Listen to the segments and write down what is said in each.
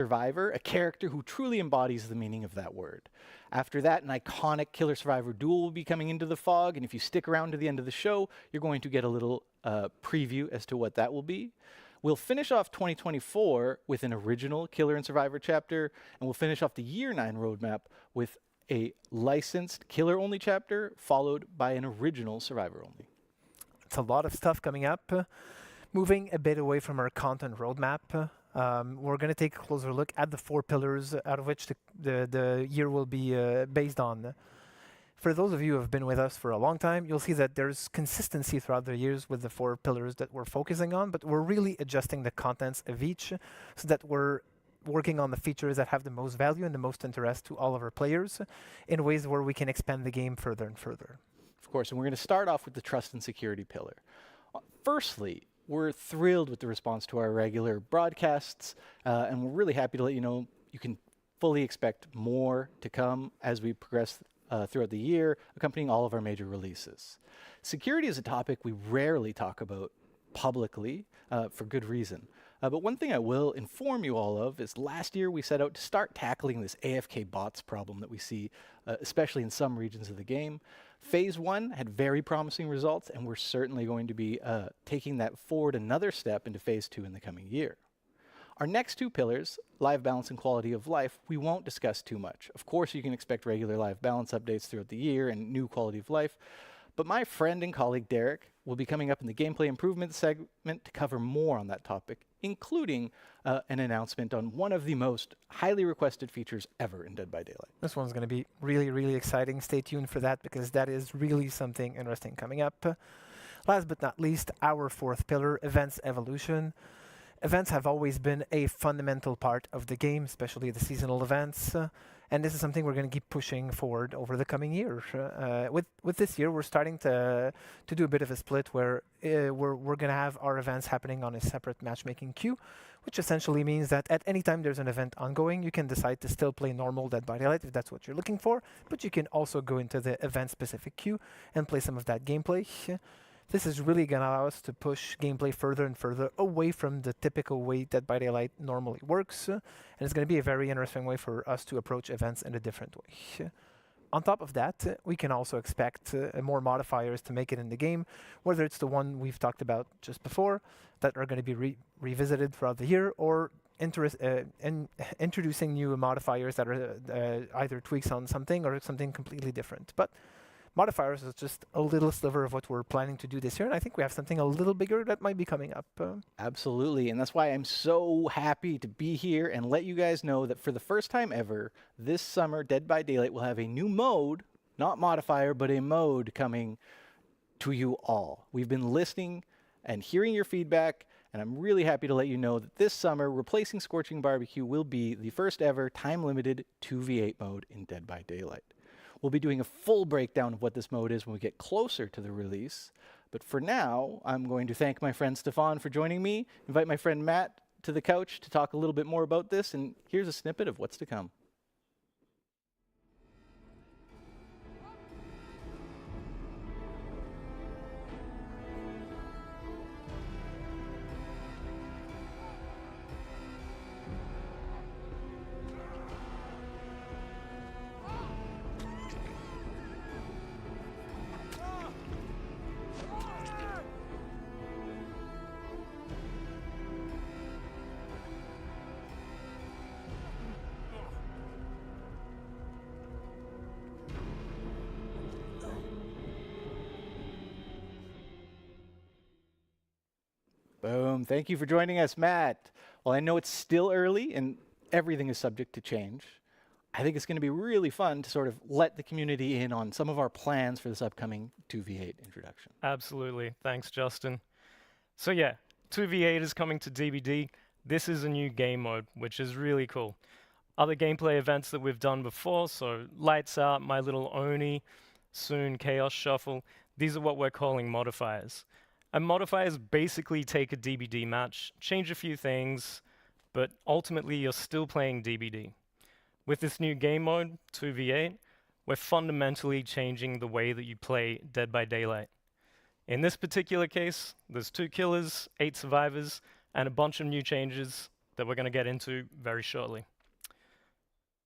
Survivor, a character who truly embodies the meaning of that word. After that, an iconic Killer Survivor duel will be coming into the fog, and if you stick around to the end of the show, you're going to get a little preview as to what that will be. We'll finish off 2024 with an original Killer and Survivor chapter, and we'll finish off the Year 9 roadmap with a licensed Killer-only chapter, followed by an original Survivor-only. It's a lot of stuff coming up. Moving a bit away from our content roadmap, we're going to take a closer look at the 4 pillars out of which the year will be based on. For those of you who have been with us for a long time, you'll see that there's consistency throughout the years with the 4 pillars that we're focusing on, but we're really adjusting the contents of each so that we're working on the features that have the most value and the most interest to all of our players in ways where we can expand the game further and further. Of course, and we're going to start off with the trust and security pillar. Firstly, we're thrilled with the response to our regular broadcasts, and we're really happy to let you know you can fully expect more to come as we progress throughout the year, accompanying all of our major releases. Security is a topic we rarely talk about publicly, for good reason. But one thing I will inform you all of is last year we set out to start tackling this AFK bots problem that we see, especially in some regions of the game. Phase 1 had very promising results, and we're certainly going to be taking that forward another step into Phase 2 in the coming year. Our next 2 pillars, live balance and quality of life, we won't discuss too much. Of course, you can expect regular live balance updates throughout the year and new quality of life, but my friend and colleague Derek will be coming up in the gameplay improvement segment to cover more on that topic, including an announcement on one of the most highly requested features ever in Dead by Daylight. This one's going to be really, really exciting. Stay tuned for that because that is really something interesting coming up. Last but not least, our 4th pillar, events evolution. Events have always been a fundamental part of the game, especially the seasonal events. And this is something we're going to keep pushing forward over the coming years. With this year, we're starting to do a bit of a split where we're going to have our events happening on a separate matchmaking queue, which essentially means that at any time there's an event ongoing, you can decide to still play normal Dead by Daylight if that's what you're looking for, but you can also go into the event-specific queue and play some of that gameplay. This is really going to allow us to push gameplay further and further away from the typical way Dead by Daylight normally works, and it's going to be a very interesting way for us to approach events in a different way. On top of that, we can also expect more modifiers to make it in the game, whether it's the one we've talked about just before, that are going to be revisited throughout the year, or introducing new modifiers that are either tweaks on something or something completely different. But modifiers is just a little sliver of what we're planning to do this year, and I think we have something a little bigger that might be coming up. Absolutely, and that's why I'm so happy to be here and let you guys know that for the first time ever, this summer, Dead by Daylight will have a new mode, not modifier, but a mode coming to you all. We've been listening and hearing your feedback, and I'm really happy to let you know that this summer, replacing Scorching Barbecue will be the first ever time-limited 2v8 mode in Dead by Daylight. We'll be doing a full breakdown of what this mode is when we get closer to the release. But for now, I'm going to thank my friend Stefan for joining me, invite my friend Matt to the couch to talk a little bit more about this, and here's a snippet of what's to come. Boom. Thank you for joining us, Matt. Well, I know it's still early and everything is subject to change. I think it's going to be really fun to sort of let the community in on some of our plans for this upcoming 2v8 introduction. Absolutely. Thanks, Justin. So yeah, 2v8 is coming to DBD. This is a new game mode, which is really cool. Other gameplay events that we've done before, so Lights Out, My Little Oni, soon Chaos Shuffle, these are what we're calling modifiers. And modifiers basically take a DBD match, change a few things, but ultimately you're still playing DBD. With this new game mode, 2v8, we're fundamentally changing the way that you play Dead by Daylight. In this particular case, there's 2 killers, 8 survivors, and a bunch of new changes that we're going to get into very shortly.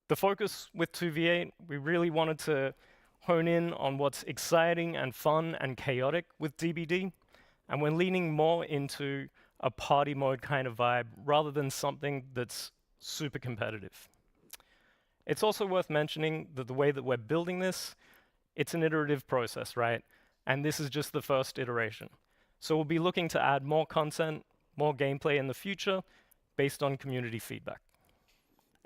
The focus with 2v8, we really wanted to hone in on what's exciting and fun and chaotic with DBD, and we're leaning more into a party mode kind of vibe rather than something that's super competitive. It's also worth mentioning that the way that we're building this, it's an iterative process, right? And this is just the first iteration. So we'll be looking to add more content, more gameplay in the future based on community feedback.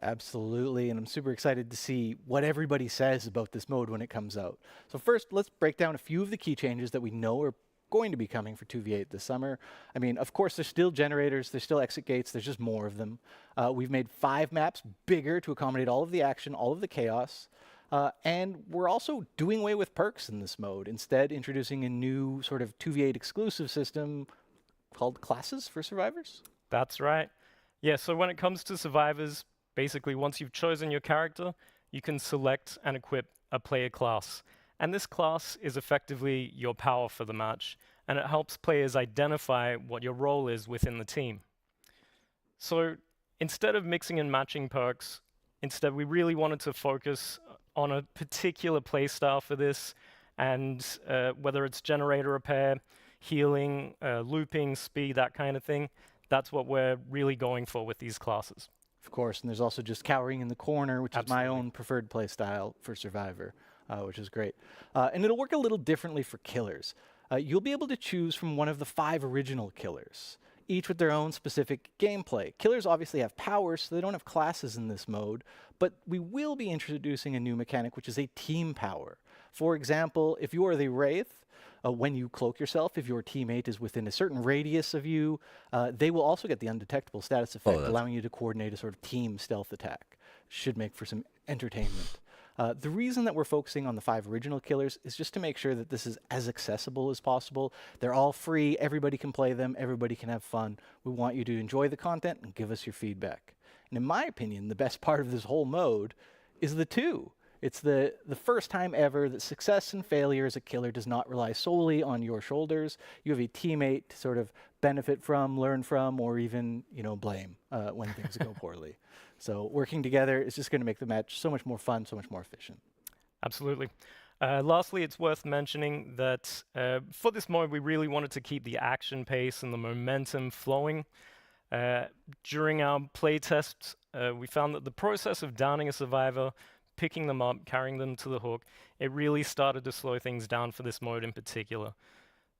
Absolutely, and I'm super excited to see what everybody says about this mode when it comes out. So first, let's break down a few of the key changes that we know are going to be coming for 2v8 this summer. I mean, of course, there's still generators, there's still exit gates, there's just more of them. We've made 5 maps bigger to accommodate all of the action, all of the chaos. And we're also doing away with perks in this mode, instead introducing a new sort of 2v8 exclusive system called classes for survivors. That's right. Yeah, so when it comes to survivors, basically once you've chosen your character, you can select and equip a player class. And this class is effectively your power for the match, and it helps players identify what your role is within the team. So instead of mixing and matching perks, instead we really wanted to focus on a particular playstyle for this, and whether it's generator repair, healing, looping, speed, that kind of thing, that's what we're really going for with these classes. Of course, and there's also just cowering in the corner, which Absolutely. is my own preferred playstyle for Survivor, which is great. And it'll work a little differently for killers. You'll be able to choose from one of the 5 original killers, each with their own specific gameplay. Killers obviously have powers, so they don't have classes in this mode, but we will be introducing a new mechanic, which is a team power. For example, if you are the Wraith, when you cloak yourself, if your teammate is within a certain radius of you, they will also get the undetectable status effect, allowing you to coordinate a sort of team stealth attack. Should make for some entertainment. The reason that we're focusing on the 5 original killers is just to make sure that this is as accessible as possible. They're all free, everybody can play them, everybody can have fun. We want you to enjoy the content and give us your feedback. And in my opinion, the best part of this whole mode is the 2. It's the first time ever that success and failure as a killer does not rely solely on your shoulders. You have a teammate to sort of benefit from, learn from, or even, blame when things go poorly. So working together is just going to make the match so much more fun, so much more efficient. Absolutely. Lastly, it's worth mentioning that for this mode, we really wanted to keep the action pace and the momentum flowing. During our playtests, we found that the process of downing a survivor, picking them up, carrying them to the hook, it really started to slow things down for this mode in particular.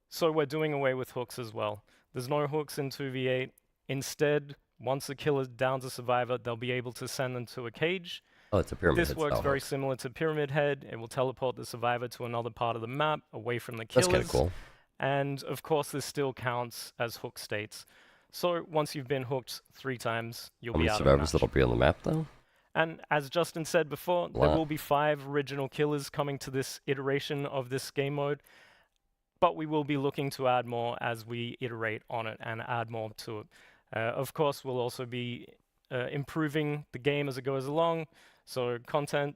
So we're doing away with hooks as well. There's no hooks in 2v8. Instead, once the killer downs a survivor, they'll be able to send them to a cage. Oh, it's a pyramid This head works style very hook. similar to Pyramid Head. It will teleport the survivor to another part of the map, away from the killers. That's kind of cool. And of course, this still counts as hook states. So once you've been hooked 3 times, you'll How be many out of the survivors match. that'll be on the map, though? And as Justin said before, there will be 5 original killers coming to this iteration of this game mode, but we will be looking to add more as we iterate on it and add more to it. Of course, we'll also be improving the game as it goes along, so content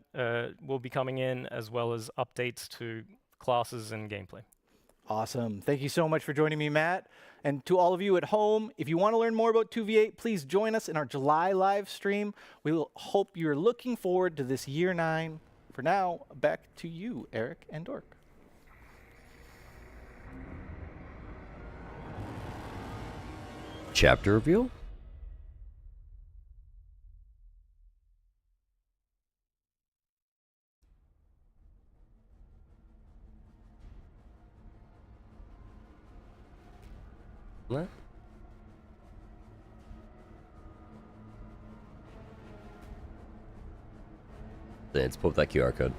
will be coming in as well as updates to classes and gameplay. Awesome. Thank you so much for joining me, Matt. And to all of you at home, if you want to learn more about 2v8, please join us in our July live stream. We will hope you're looking forward to this year 9. For now, back to you, Eric and Dork. Chapter reveal? What? Let's pull up that QR code.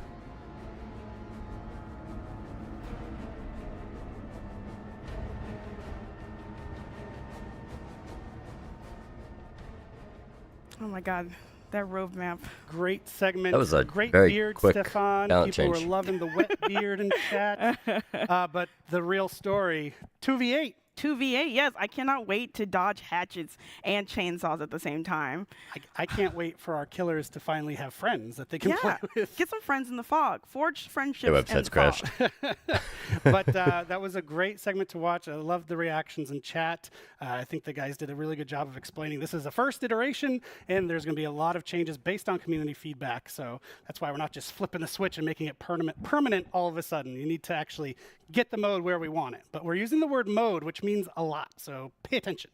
Oh my God, that roadmap. Great segment. That was a great very beard, quick Stefan. talent People change. were loving the wet beard in chat. But the real story, 2v8. 2v8, yes, I cannot wait to dodge hatchets and chainsaws at the same time. I can't wait for our killers to finally have friends that they can play Yeah, with. get some friends in the fog. Forge friendships Their in website's the crashed. fog. But that was a great segment to watch. I loved the reactions in chat. I think the guys did a really good job of explaining this is the first iteration, and there's going to be a lot of changes based on community feedback. So that's why we're not just flipping the switch and making it permanent all of a sudden. You need to actually get the mode where we want it. But we're using the word mode, which means a lot. So pay attention.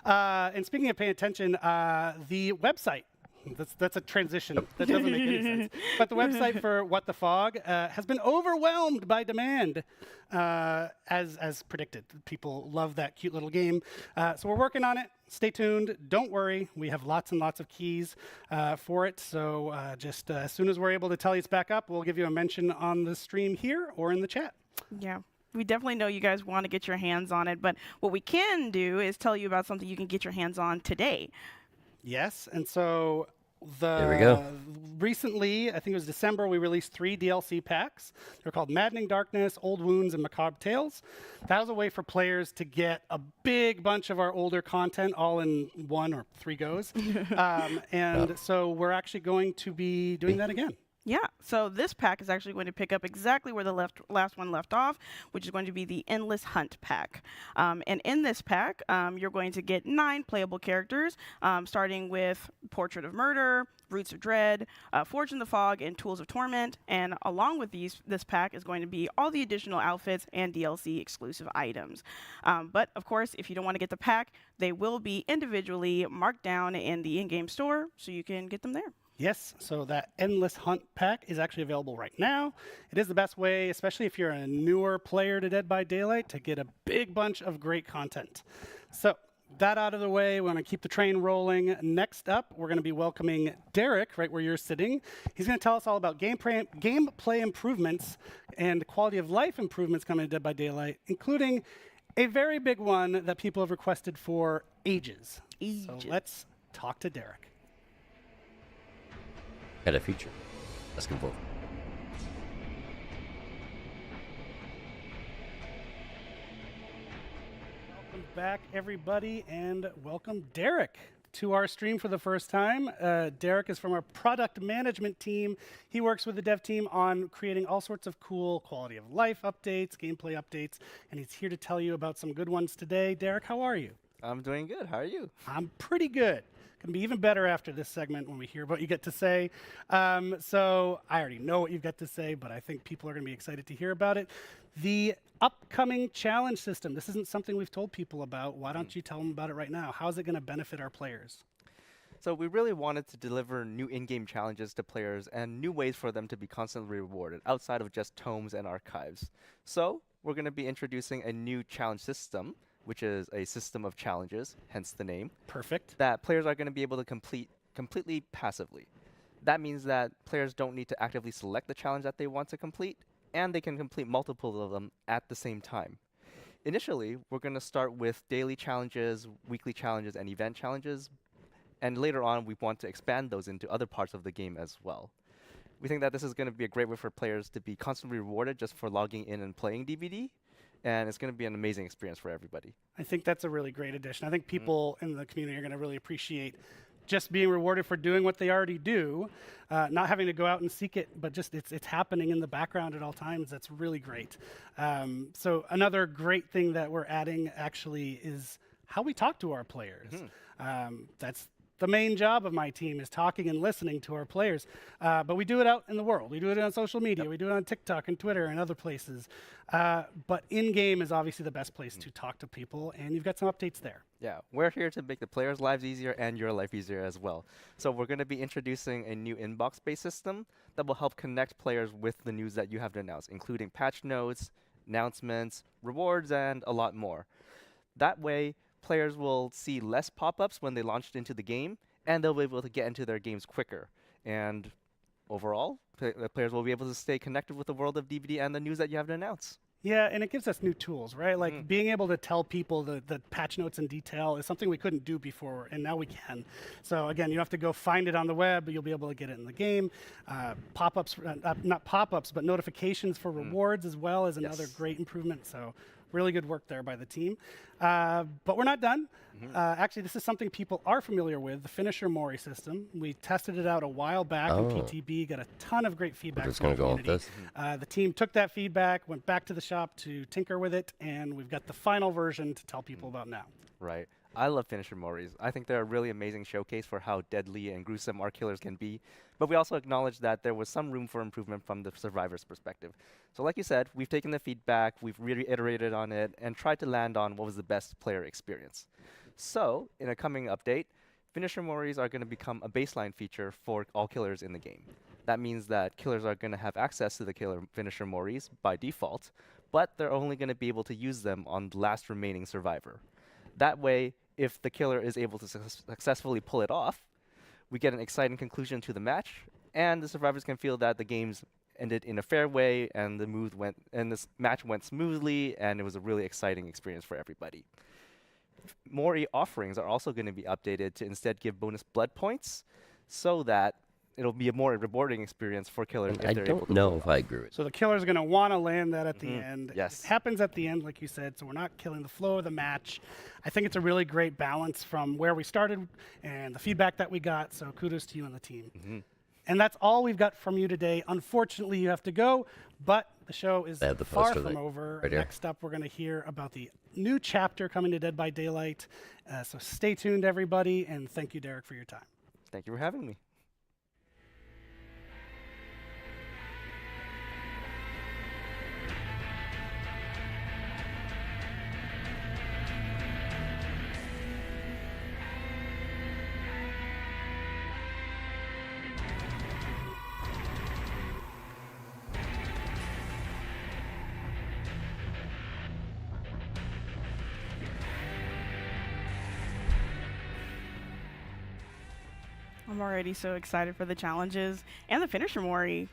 And speaking of paying attention, the website. That's a transition. That doesn't make any sense. But the website for What the Fog has been overwhelmed by demand, as predicted. People love that cute little game. So we're working on it. Stay tuned. Don't worry. We have lots and lots of keys for it. So just as soon as we're able to tell you it's back up, we'll give you a mention on the stream here or in the chat. Yeah. We definitely know you guys want to get your hands on it, but what we can do is tell you about something you can get your hands on today. Yes, and so There we go. recently, I think it was December, we released 3 DLC packs. They're called Maddening Darkness, Old Wounds, and Macabre Tales. That was a way for players to get a big bunch of our older content all in 1 or 3 goes. And so we're actually going to be doing that again. Yeah, so this pack is actually going to pick up exactly where the last one left off, which is going to be the Endless Hunt pack. And in this pack, you're going to get 9 playable characters, starting with Portrait of Murder, Roots of Dread, Forge in the Fog, and Tools of Torment. And along with this pack is going to be all the additional outfits and DLC exclusive items. But of course, if you don't want to get the pack, they will be individually marked down in the in-game store, so you can get them there. Yes, so that Endless Hunt pack is actually available right now. It is the best way, especially if you're a newer player to Dead by Daylight, to get a big bunch of great content. So that out of the way, we want to keep the train rolling. Next up, we're going to be welcoming Derek, right where you're sitting. He's going to tell us all about gameplay improvements and quality of life improvements coming to Dead by Daylight, including a very big one that people have requested for ages. So let's talk to Derek. Had a feature. Let's go forward. Welcome back, everybody, and welcome Derek to our stream for the first time. Derek is from our product management team. He works with the dev team on creating all sorts of cool quality of life updates, gameplay updates, and he's here to tell you about some good ones today. Derek, how are you? I'm doing good. How are you? I'm pretty good. Going to be even better after this segment when we hear what you get to say. So I already know what you've got to say, but I think people are going to be excited to hear about it. The upcoming challenge system. This isn't something we've told people about. Why don't you tell them about it right now? How is it going to benefit our players? So we really wanted to deliver new in-game challenges to players and new ways for them to be constantly rewarded outside of just tomes and archives. So we're going to be introducing a new challenge system, which is a system of challenges, hence the name. Perfect. That players are going to be able to complete completely passively. That means that players don't need to actively select the challenge that they want to complete, and they can complete multiple of them at the same time. Initially, we're going to start with daily challenges, weekly challenges, and event challenges, and later on, we want to expand those into other parts of the game as well. We think that this is going to be a great way for players to be constantly rewarded just for logging in and playing DBD, and it's going to be an amazing experience for everybody. I think that's a really great addition. I think people in the community are going to really appreciate just being rewarded for doing what they already do, not having to go out and seek it, but just it's happening in the background at all times. That's really great. So another great thing that we're adding actually is how we talk to our players. That's the main job of my team, is talking and listening to our players. But we do it out in the world. We do it on social media. We do it on TikTok and Twitter and other places. But in-game is obviously the best place to talk to people, and you've got some updates there. Yeah, we're here to make the players' lives easier and your life easier as well. So we're going to be introducing a new inbox-based system that will help connect players with the news that you have to announce, including patch notes, announcements, rewards, and a lot more. That way, players will see less pop-ups when they launch into the game, and they'll be able to get into their games quicker. And overall, the players will be able to stay connected with the world of DBD and the news that you have to announce. Yeah, and it gives us new tools, right? Like being able to tell people the patch notes in detail is something we couldn't do before, and now we can. So again, you don't have to go find it on the web, but you'll be able to get it in the game. Pop-ups, not pop-ups, but notifications for rewards as well is another great improvement. So really good work there by the team. But we're not done. Actually, this is something people are familiar with, the Finisher Mori system. We tested it out a while back in PTB, got a ton of great feedback Just from going the to go with community. this. The team took that feedback, went back to the shop to tinker with it, and we've got the final version to tell people about now. Right. I love Finisher Moris. I think they're a really amazing showcase for how deadly and gruesome our killers can be. But we also acknowledge that there was some room for improvement from the survivor's perspective. So like you said, we've taken the feedback, we've reiterated on it, and tried to land on what was the best player experience. So, in a coming update, Finisher Moris are going to become a baseline feature for all killers in the game. That means that killers are going to have access to the killer Finisher Moris by default, but they're only going to be able to use them on the last remaining survivor. That way, if the killer is able to successfully pull it off, we get an exciting conclusion to the match, and the survivors can feel that the game's ended in a fair way, and this match went smoothly, and it was a really exciting experience for everybody. Mori offerings are also going to be updated to instead give bonus blood points, so that it'll be a more rewarding experience for killers. I don't know if I agree with So the killer's going to want to land that at the end. Yes. It happens at the end, like you said, so we're not killing the flow of the match. I think it's a really great balance from where we started and the feedback that we got, so kudos to you and the team. And that's all we've got from you today. Unfortunately, you have to go, but the show is I have the far poster from there, over. right here. Next up, we're going to hear about the new chapter coming to Dead by Daylight. So stay tuned, everybody, and thank you, Derek, for your time. Thank you for having me. I'm already so excited for the challenges and the Finisher Mori.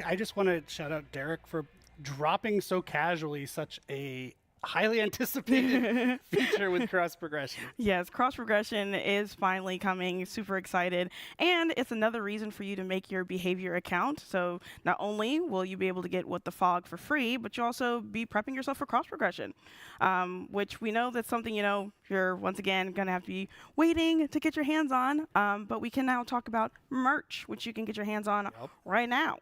I just want to shout out Derek for dropping so casually such a highly anticipated feature with cross progression. Yes, cross progression is finally coming. Super excited. And it's another reason for you to make your behavior account. So not only will you be able to get What the Fog for free, but you'll also be prepping yourself for cross progression, which we know that's something, you're once again going to have to be waiting to get your hands on. But we can now talk about merch, which you can get your hands on right now.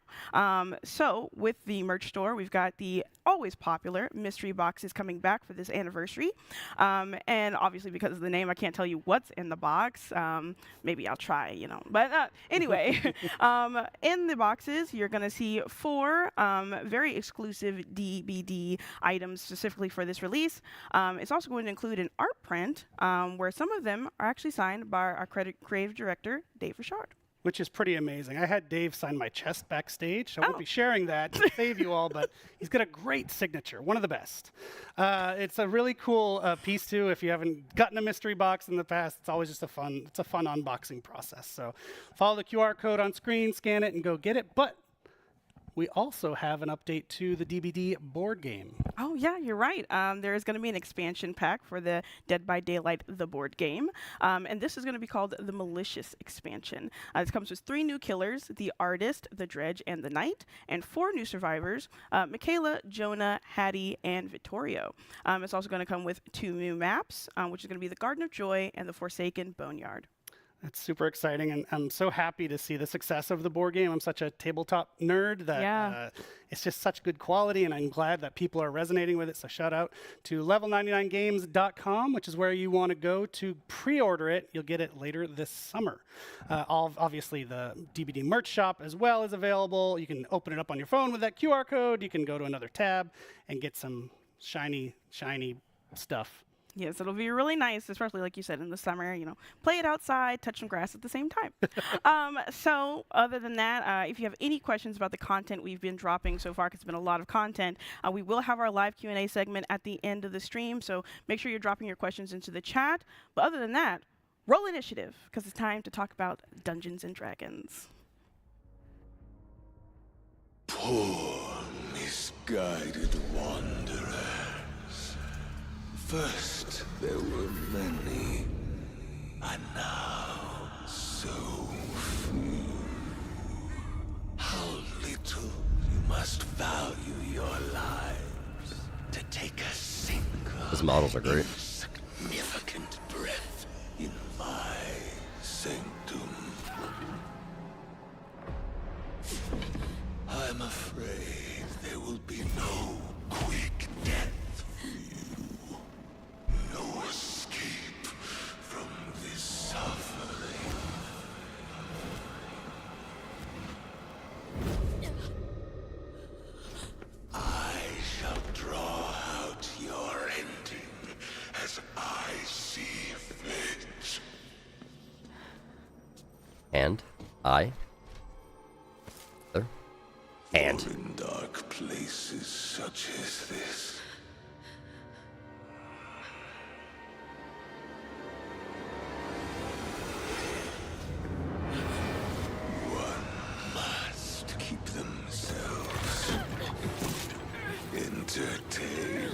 So with the merch store, we've got the always popular mystery boxes coming back for this anniversary. And obviously because of the name, I can't tell you what's in the box. Maybe I'll try, But anyway, in the boxes, you're going to see 4 very exclusive DVD items specifically for this release. It's also going to include an art print where some of them are actually signed by our creative director, Dave Richard. Which is pretty amazing. I had Dave sign my chest backstage, so I won't be sharing that to save you all, but he's got a great signature, one of the best. It's a really cool piece too. If you haven't gotten a mystery box in the past, it's always just a fun unboxing process. So follow the QR code on screen, scan it, and go get it. But we also have an update to the DBD board game. Oh, yeah, you're right. There is going to be an expansion pack for the Dead by Daylight, the board game. And this is going to be called the Malicious expansion. This comes with 3 new killers, the Artist, the Dredge, and the Knight, and 4 new survivors, Michaela, Jonah, Hattie, and Vittorio. It's also going to come with 2 new maps, which is going to be the Garden of Joy and the Forsaken Boneyard. It's super exciting, and I'm so happy to see the success of the board game. I'm such a tabletop nerd that it's just such good quality, and I'm glad that people are resonating with it. So shout out to level99games.com, which is where you want to go to pre-order it. You'll get it later this summer. Obviously, the DBD merch shop as well is available. You can open it up on your phone with that QR code. You can go to another tab and get some shiny stuff. Yes, it'll be really nice, especially like you said in the summer, play it outside, touch some grass at the same time. So other than that, if you have any questions about the content we've been dropping so far, because it's been a lot of content, we will have our live Q&A segment at the end of the stream. So make sure you're dropping your questions into the chat. But other than that, roll initiative, because it's time to talk about Dungeons and Dragons. Poor, misguided wanderers. First there were many, and now so few. How little you must value your lives to take a single Those models are great. Significant breath in my sanctum. I'm afraid there will be no quick death for you. No escape from this suffering. I shall draw out your ending as I see fit. And I. Other. And. For in dark places such as this, one must keep themselves entertained.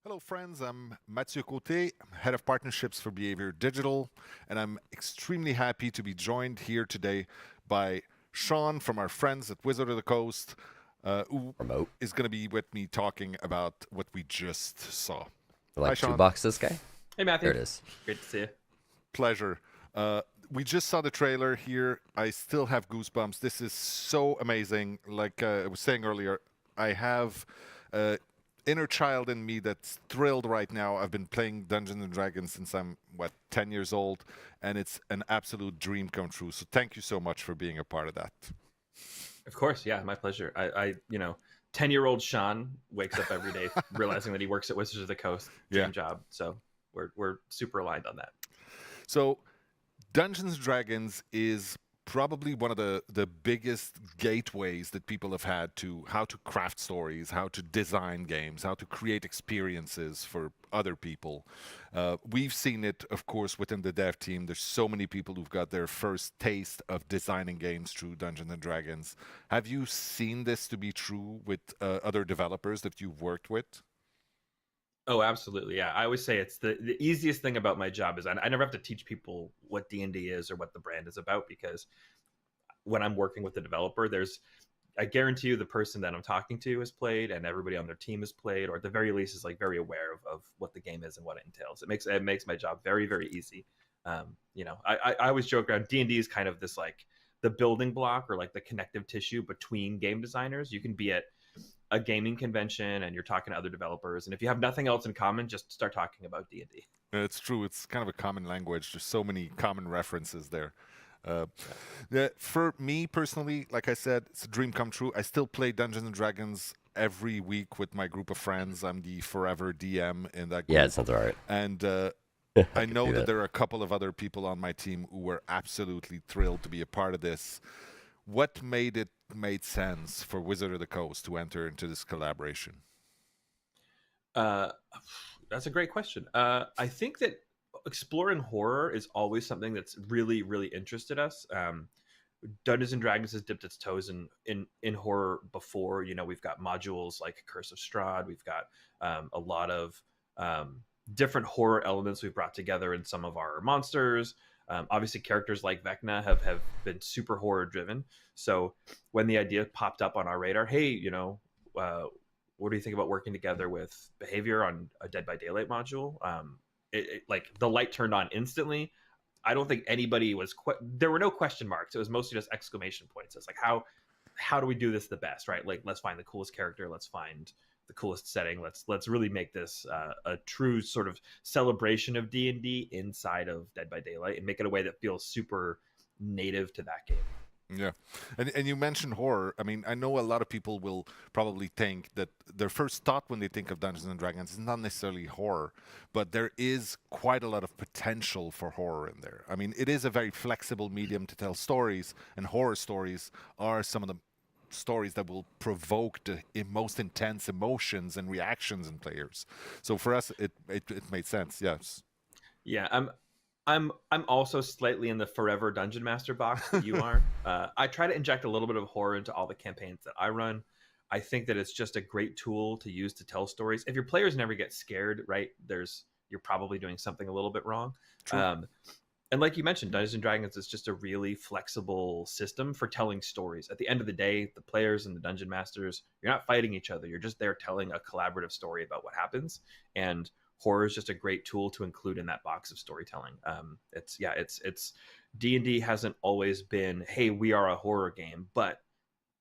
Hello, friends. I'm Mathieu Côté, Head of Partnerships for Behavior Digital, and I'm extremely happy to be joined here today by Sean from our friends at Wizard of the Coast, who Remote. is going to be with me talking about what we just saw. Like Hi, Sean. shoebox this guy? Hey, Matthew. There it is. Great to see you. Pleasure. We just saw the trailer here. I still have goosebumps. This is so amazing. Like I was saying earlier, I have inner child in me that's thrilled right now. I've been playing Dungeons and Dragons since I'm 10 years old, and it's an absolute dream come true. So thank you so much for being a part of that. Of course, yeah, my pleasure. I 10-year-old Sean wakes up every day realizing that he works at Wizards of the Coast. Dream Yeah. job. So we're super aligned on that. So Dungeons and Dragons is probably one of the biggest gateways that people have had to how to craft stories, how to design games, how to create experiences for other people. We've seen it, of course, within the dev team. There's so many people who've got their first taste of designing games through Dungeons and Dragons. Have you seen this to be true with other developers that you've worked with? Oh, absolutely. Yeah. I always say it's the easiest thing about my job is I never have to teach people what D&D is or what the brand is about, because when I'm working with the developer, I guarantee you the person that I'm talking to has played and everybody on their team has played, or at the very least is like very aware of what the game is and what it entails. It makes my job very, very easy. I always joke around, D&D is kind of this like the building block or like the connective tissue between game designers. You can be at a gaming convention and you're talking to other developers, and if you have nothing else in common, just start talking about D&D. It's true. It's kind of a common language. There's so many common references there. For me personally, like I said, it's a dream come true. I still play Dungeons and Dragons every week with my group of friends. I'm the forever DM in that group. Yeah, it sounds all right. And I know that there are a couple of other people on my team who were absolutely thrilled to be a part of this. What made it made sense for Wizard of the Coast to enter into this collaboration? That's a great question. I think that exploring horror is always something that's really, really interested us. Dungeons and Dragons has dipped its toes in horror before. We've got modules like Curse of Strahd. We've got a lot of different horror elements we've brought together in some of our monsters. Obviously, characters like Vecna have been super horror driven. So when the idea popped up on our radar, hey, what do you think about working together with Behavior on a Dead by Daylight module? Like the light turned on instantly. I don't think anybody was there were no question marks. It was mostly just exclamation points. It's like, how do we do this the best, right? Like, let's find the coolest character. Let's find the coolest setting. Let's really make this a true sort of celebration of D&D inside of Dead by Daylight and make it a way that feels super native to that game. Yeah. And you mentioned horror. I mean, I know a lot of people will probably think that their first thought when they think of Dungeons and Dragons is not necessarily horror, but there is quite a lot of potential for horror in there. I mean, it is a very flexible medium to tell stories, and horror stories are some of the stories that will provoke the most intense emotions and reactions in players. So for us, it made sense. Yes. Yeah, I'm also slightly in the forever dungeon master box that you are. I try to inject a little bit of horror into all the campaigns that I run. I think that it's just a great tool to use to tell stories. If your players never get scared, right, you're probably doing something a little bit wrong. True. And like you mentioned, Dungeons and Dragons is just a really flexible system for telling stories. At the end of the day, the players and the dungeon masters, you're not fighting each other. You're just there telling a collaborative story about what happens. And horror is just a great tool to include in that box of storytelling. It's D&D hasn't always been, hey, we are a horror game, but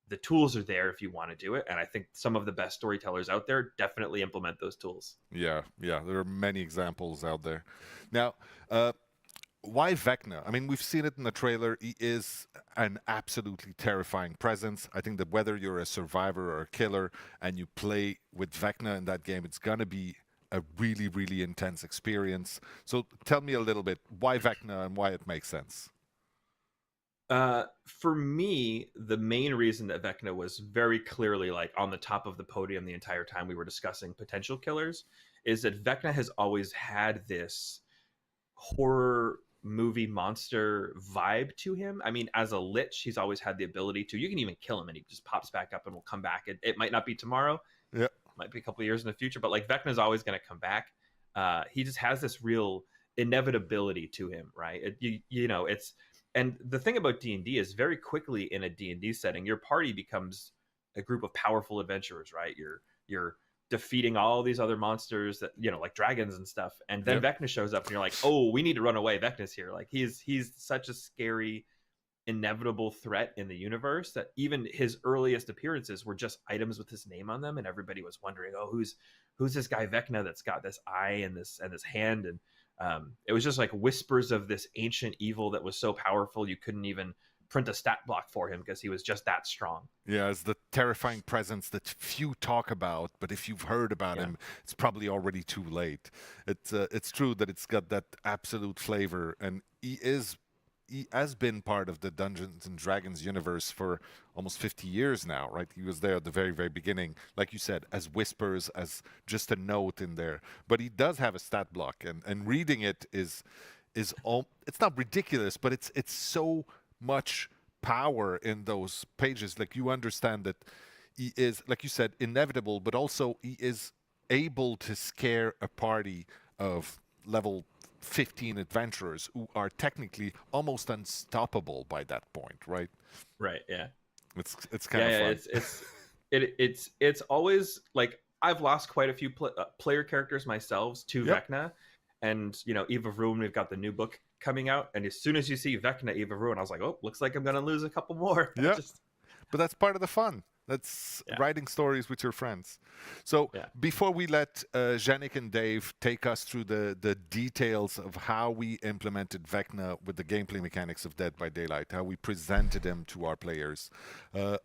the tools are there if you want to do it. And I think some of the best storytellers out there definitely implement those tools. Yeah, there are many examples out there. Now, why Vecna? I mean, we've seen it in the trailer. He is an absolutely terrifying presence. I think that whether you're a survivor or a killer and you play with Vecna in that game, it's going to be a really, really intense experience. So tell me a little bit, why Vecna and why it makes sense? For me, the main reason that Vecna was very clearly like on the top of the podium the entire time we were discussing potential killers is that Vecna has always had this horror movie monster vibe to him. I mean, as a lich, he's always had the ability to, you can even kill him and he just pops back up and will come back. It might not be tomorrow. Yeah. Might be a couple of years in the future, but like Vecna's always going to come back. He just has this real inevitability to him, right? You know, it's, and the thing about D&D is very quickly in a D&D setting, your party becomes a group of powerful adventurers, right? You're defeating all these other monsters that, you know, like dragons and stuff. And then Vecna shows up and you're like, oh, we need to run away. Vecna's here. Like he's such a scary, inevitable threat in the universe that even his earliest appearances were just items with his name on them. And everybody was wondering, oh, who's this guy Vecna that's got this eye and this hand. And it was just like whispers of this ancient evil that was so powerful you couldn't even print a stat block for him because he was just that strong. Yeah, it's the terrifying presence that few talk about, but if you've heard about him, it's probably already too late. It's true that it's got that absolute flavor, and he has been part of the Dungeons and Dragons universe for almost 50 years now, right? He was there at the very, very beginning, like you said, as whispers, as just a note in there. But he does have a stat block, and reading it is it's not ridiculous, but it's so much power in those pages. Like, you understand that he is, like you said, inevitable, but also he is able to scare a party of level 15 adventurers who are technically almost unstoppable by that point, right? Right. Yeah. It's kind of fun. It's always like, I've lost quite a few player characters myself to Vecna, and you know, Eve of Ruin, we've got the new book coming out, and as soon as you see Vecna, Eve of Ruin, I was like, oh, looks like I'm gonna lose a couple more. Yeah. But that's part of the fun. That's writing stories with your friends. So before we let Yannick and Dave take us through the details of how we implemented Vecna with the gameplay mechanics of Dead by Daylight, how we presented him to our players,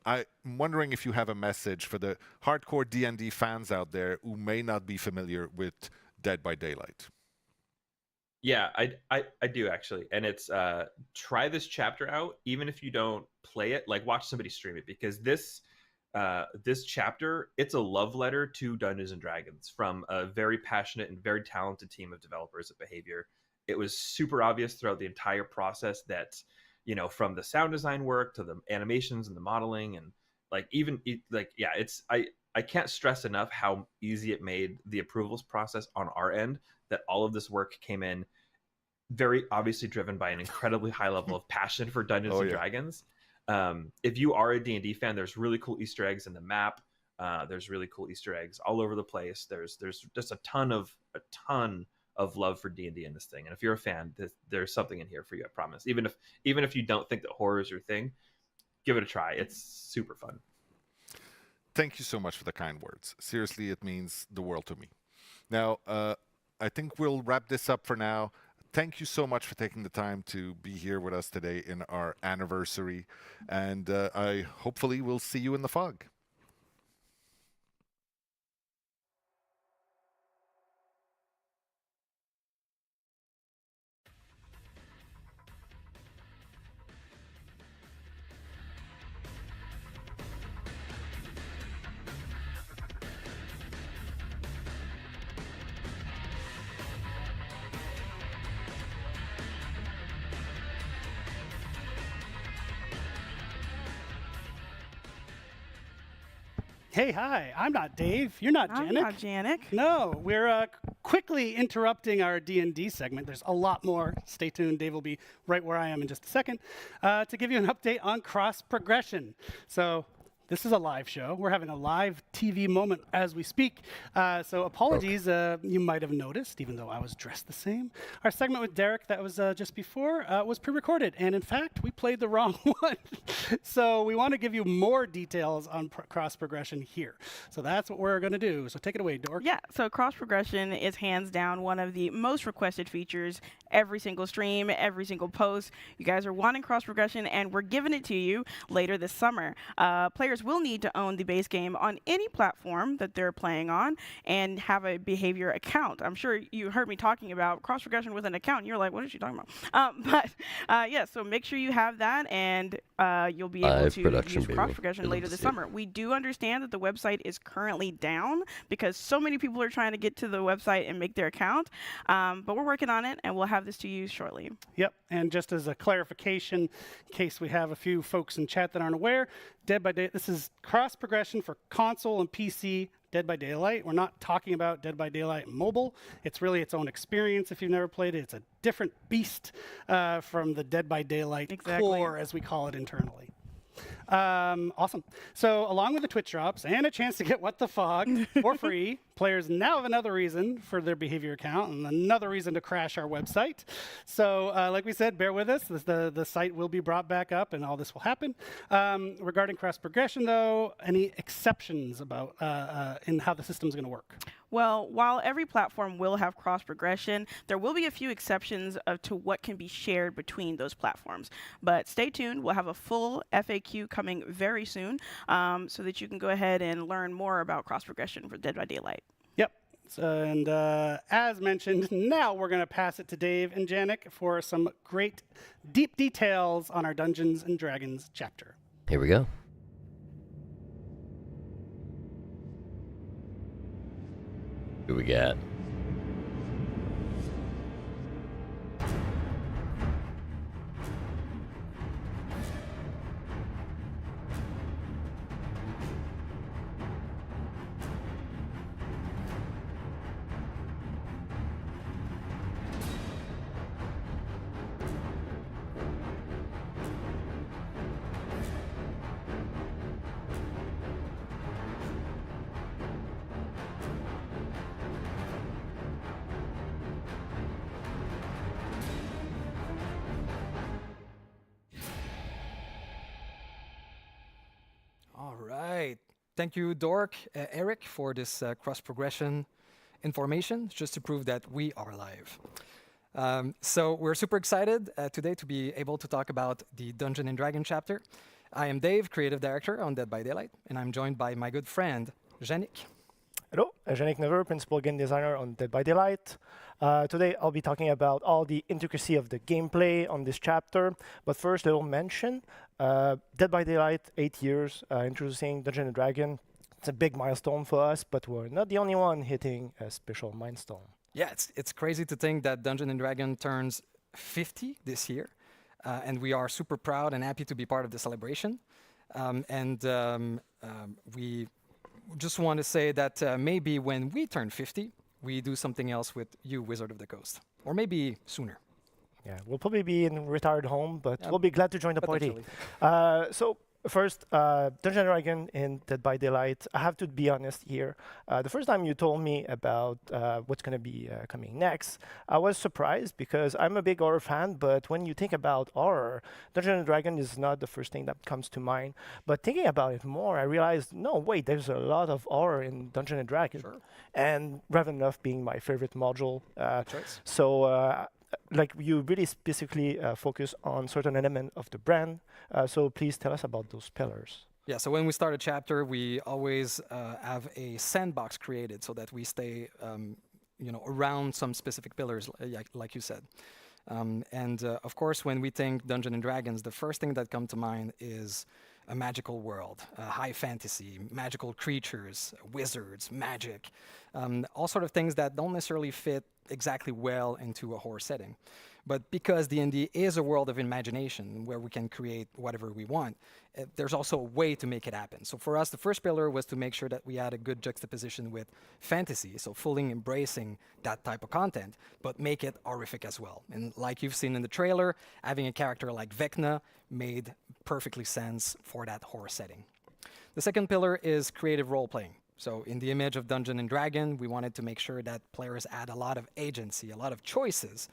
I'm wondering if you have a message for the hardcore D&D fans out there who may not be familiar with Dead by Daylight. Yeah, I do actually, and it's try this chapter out, even if you don't play it. Like, watch somebody stream it, because this chapter, it's a love letter to Dungeons and Dragons from a very passionate and very talented team of developers at Behavior. It was super obvious throughout the entire process that, you know, from the sound design work to the animations and the modeling, and like I can't stress enough how easy it made the approvals process on our end, that all of this work came in very obviously driven by an incredibly high level of passion for Dungeons and Dragons. If you are a D&D fan, there's really cool Easter eggs in the map. There's really cool Easter eggs all over the place. There's just a ton of love for D&D in this thing. And if you're a fan, there's something in here for you, I promise. Even if you don't think that horror is your thing, give it a try. It's super fun. Thank you so much for the kind words. Seriously, it means the world to me. Now, I think we'll wrap this up for now. Thank you so much for taking the time to be here with us today in our anniversary. And I hopefully will see you in the fog. Hey, hi. I'm not Dave. You're not I'm Janik. not Janik. No, we're quickly interrupting our D&D segment. There's a lot more. Stay tuned. Dave will be right where I am in just a second to give you an update on cross progression. So this is a live show. We're having a live TV moment as we speak. So apologies, you might have noticed, even though I was dressed the same. Our segment with Derek that was just before was pre-recorded. And in fact, we played the wrong one. So we want to give you more details on cross progression here. So that's what we're going to do. So take it away, Dork. Yeah, so cross progression is hands down one of the most requested features every single stream, every single post. You guys are wanting cross progression, and we're giving it to you later this summer. Players will need to own the base game on any platform that they're playing on and have a behavior account. I'm sure you heard me talking about cross progression with an account, and you're like, what is she talking about? Yeah, so make sure you have that, and you'll be able to use cross progression later this summer. We do understand that the website is currently down because so many people are trying to get to the website and make their account, but we're working on it, and we'll have this to you shortly. Yep, and just as a clarification, in case we have a few folks in chat that aren't aware, Dead by Daylight, this is cross progression for console and PC Dead by Daylight. We're not talking about Dead by Daylight mobile. It's really its own experience if you've never played it. It's a different beast from the Dead by Daylight core, as we call it internally. Awesome. So along with the Twitch drops and a chance to get What the Fog for free, players now have another reason for their behavior account and another reason to crash our website. So like we said, bear with us. The site will be brought back up and all this will happen. Regarding cross progression, though, any exceptions about in how the system is going to work? Well, while every platform will have cross progression, there will be a few exceptions to what can be shared between those platforms. But stay tuned. We'll have a full FAQ coming very soon so that you can go ahead and learn more about cross progression for Dead by Daylight. Yep. And as mentioned, now we're going to pass it to Dave and Janik for some great deep details on our Dungeons and Dragons chapter. Here we go. Who we got? All right. Thank you, Dork, Eric, for this cross-progression information, just to prove that we are live. So we're super excited today to be able to talk about the Dungeon & Dragon chapter. I am Dave, Creative Director on Dead by Daylight, and I'm joined by my good friend, Janik. Hello, Janik Never, Principal Game Designer on Dead by Daylight. Today I'll be talking about all the intricacy of the gameplay on this chapter, but first a little mention. Dead by Daylight, 8 years, introducing Dungeon & Dragon. It's a big milestone for us, but we're not the only one hitting a special milestone. Yeah, it's crazy to think that Dungeon & Dragon turns 50 this year, and we are super proud and happy to be part of the celebration. We just want to say that maybe when we turn 50, we do something else with you, Wizard of the Coast, or maybe sooner. Yeah, we'll probably be in retired home, but we'll be glad to join the party. So first, Dungeon & Dragon in Dead by Daylight. I have to be honest here. The first time you told me about what's going to be coming next, I was surprised because I'm a big horror fan, but when you think about horror, Dungeon & Dragon is not the first thing that comes to mind. But thinking about it more, I realized, no, wait, there's a lot of horror in Dungeon & Dragon. Sure. And Ravenloft being my favorite module. So like you really specifically focus on certain element of the brand. So please tell us about those pillars. Yeah, so when we start a chapter, we always have a sandbox created so that we stay, around some specific pillars, like you said. Of course, when we think Dungeons & Dragons, the first thing that comes to mind is a magical world, high fantasy, magical creatures, wizards, magic, all sort of things that don't necessarily fit exactly well into a horror setting. But because D&D is a world of imagination where we can create whatever we want, there's also a way to make it happen. So for us, the first pillar was to make sure that we had a good juxtaposition with fantasy, so fully embracing that type of content, but make it horrific as well. And like you've seen in the trailer, having a character like Vecna made perfectly sense for that horror setting. The second pillar is creative role-playing. So in the image of Dungeon and Dragon, we wanted to make sure that players had a lot of agency, a lot of choices.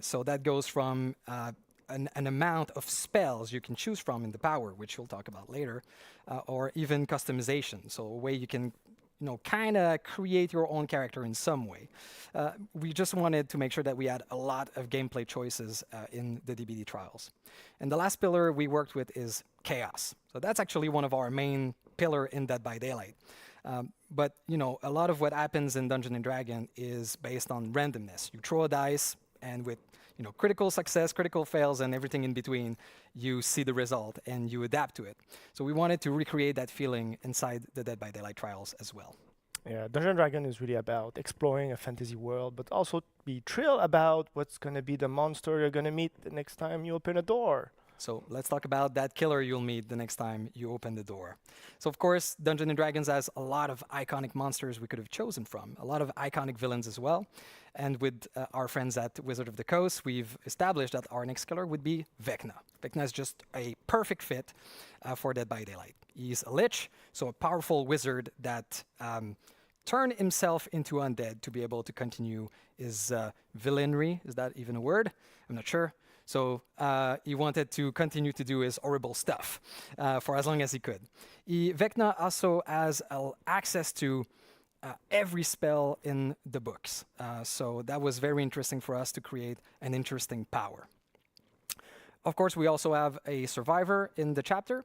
So that goes from an amount of spells you can choose from in the power, which we'll talk about later, or even customization. So a way you can, kind of create your own character in some way. We just wanted to make sure that we had a lot of gameplay choices in the DBD trials. And the last pillar we worked with is chaos. So that's actually one of our main pillar in Dead by Daylight. But a lot of what happens in Dungeon and Dragon is based on randomness. You throw a dice, and with critical success, critical fails, and everything in between, you see the result and you adapt to it. So we wanted to recreate that feeling inside the Dead by Daylight trials as well. Yeah, Dungeon Dragon is really about exploring a fantasy world, but also be thrilled about what's going to be the monster you're going to meet the next time you open a door. So let's talk about that killer you'll meet the next time you open the door. So of course, Dungeons & Dragons has a lot of iconic monsters we could have chosen from, a lot of iconic villains as well. And with our friends at Wizard of the Coast, we've established that our next killer would be Vecna. Vecna is just a perfect fit for Dead by Daylight. He's a lich, so a powerful wizard that turned himself into undead to be able to continue his villainy. Is that even a word? I'm not sure. So he wanted to continue to do his horrible stuff for as long as he could. Vecna also has access to every spell in the books. So that was very interesting for us to create an interesting power. Of course, we also have a survivor in the chapter.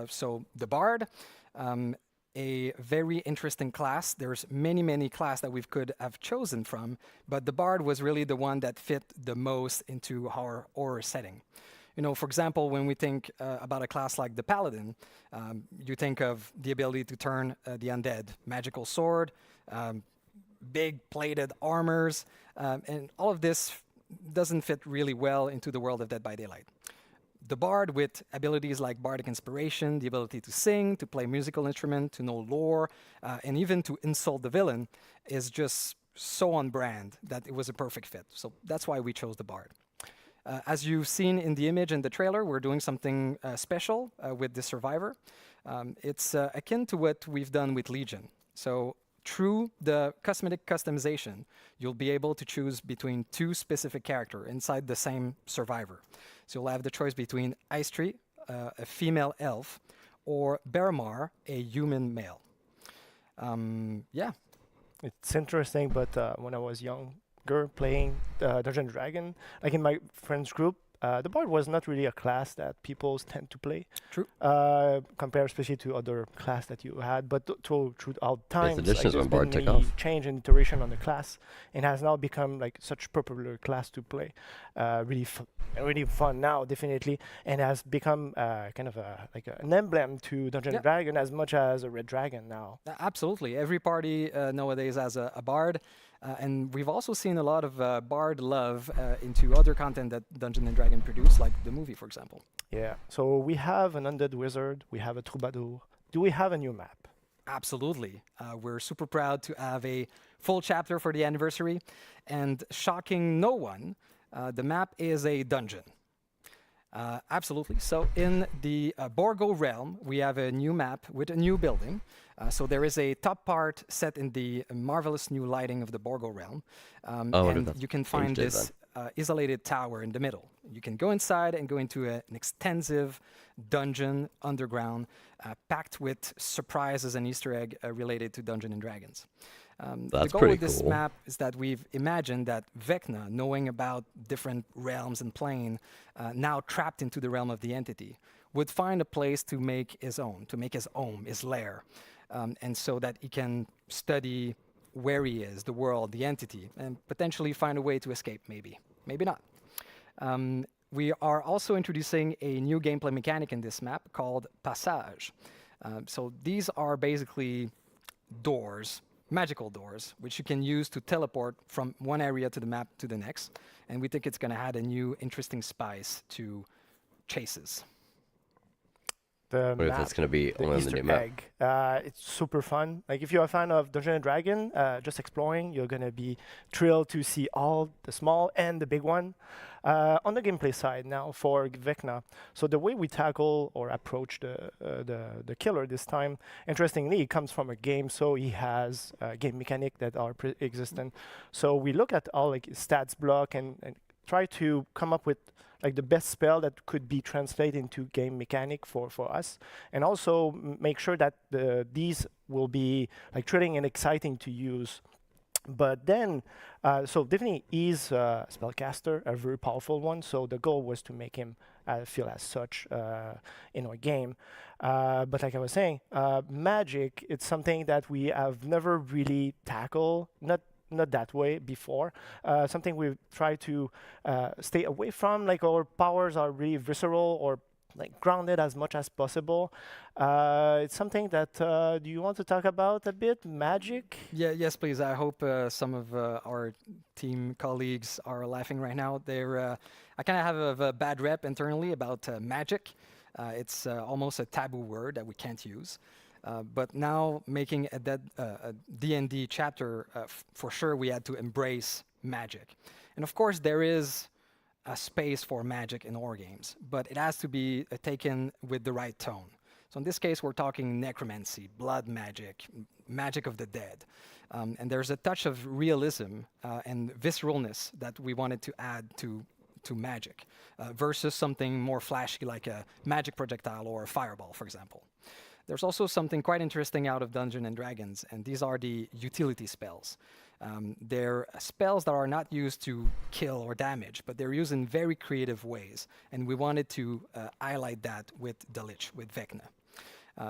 So the Bard, a very interesting class. There's many classes that we could have chosen from, but the Bard was really the one that fit the most into our horror setting. For example, when we think about a class like the Paladin, you think of the ability to turn the undead, magical sword, big plated armors, and all of this doesn't fit really well into the world of Dead by Daylight. The Bard, with abilities like Bardic Inspiration, the ability to sing, to play musical instrument, to know lore, and even to insult the villain, is just so on brand that it was a perfect fit. So that's why we chose the Bard. As you've seen in the image and the trailer, we're doing something special with the Survivor. It's akin to what we've done with Legion. So through the cosmetic customization, you'll be able to choose between two specific characters inside the same Survivor. So you'll have the choice between Aistree, a female elf, or Beramar, a human male. Yeah. It's interesting, but when I was younger playing Dungeon & Dragon, like in my friends group, the Bard was not really a class that people tend to play. True. Compared especially to other class that you had, but throughout time, like, editions there's when Bard been took a off. change in iteration on the class, and has now become like such popular class to play. Really fun now, definitely, and has become kind of an emblem to Dungeon & Dragon as much as a Red Dragon now. Absolutely. Every party nowadays has a Bard. And we've also seen a lot of Bard love into other content that Dungeon & Dragon produce, like the movie, for example. Yeah. So we have an undead wizard. We have a troubadour. Do we have a new map? Absolutely. We're super proud to have a full chapter for the anniversary. And shocking no one, the map is a dungeon. Absolutely. So in the Borgo realm, we have a new map with a new building. So there is a top part set in the marvelous new lighting of the Borgo realm. And you can find this isolated tower in the middle. You can go inside and go into an extensive dungeon underground, packed with surprises and Easter egg related to Dungeons and Dragons. The goal with this map is that we've imagined that Vecna, knowing about different realms and plane, now trapped into the realm of the entity, would find a place to make his own, his lair, and so that he can study where he is, the world, the entity, and potentially find a way to escape, maybe not. We are also introducing a new gameplay mechanic in this map called Passage. So these are basically doors magical doors, which you can use to teleport from one area to the map to the next. And we think it's going to add a new interesting spice to chases. The What if map, it's going to be the only on the Easter new map? egg. It's super fun. Like if you're a fan of Dungeons and Dragon, just exploring, you're gonna be thrilled to see all the small and the big one. On the gameplay side now for Vecna, so the way we tackle or approach the killer this time, interestingly, it comes from a game, so he has game mechanic that are pre-existent. So we look at all like stats block and try to come up with like the best spell that could be translated into game mechanic for us, and also make sure that these will be like thrilling and exciting to use. But then, so definitely he's a spellcaster, a very powerful one. So the goal was to make him feel as such in our game. But like I was saying, magic, it's something that we have never really tackled, not that way before. Something we've tried to stay away from. Like our powers are really visceral or like grounded as much as possible. It's something that do you want to talk about a bit? Magic? Yeah, yes, please. I hope some of our team colleagues are laughing right now. I kind of have a bad rep internally about magic. It's almost a taboo word that we can't use. But now making a D&D chapter, for sure we had to embrace magic. And of course there is a space for magic in our games, but it has to be taken with the right tone. So in this case we're talking necromancy, blood magic, magic of the dead. And there's a touch of realism and visceralness that we wanted to add to magic versus something more flashy like a magic projectile or a fireball, for example. There's also something quite interesting out of Dungeons and Dragons, and these are the utility spells. They're spells that are not used to kill or damage, but they're used in very creative ways, and we wanted to highlight that with the Lich, with Vecna.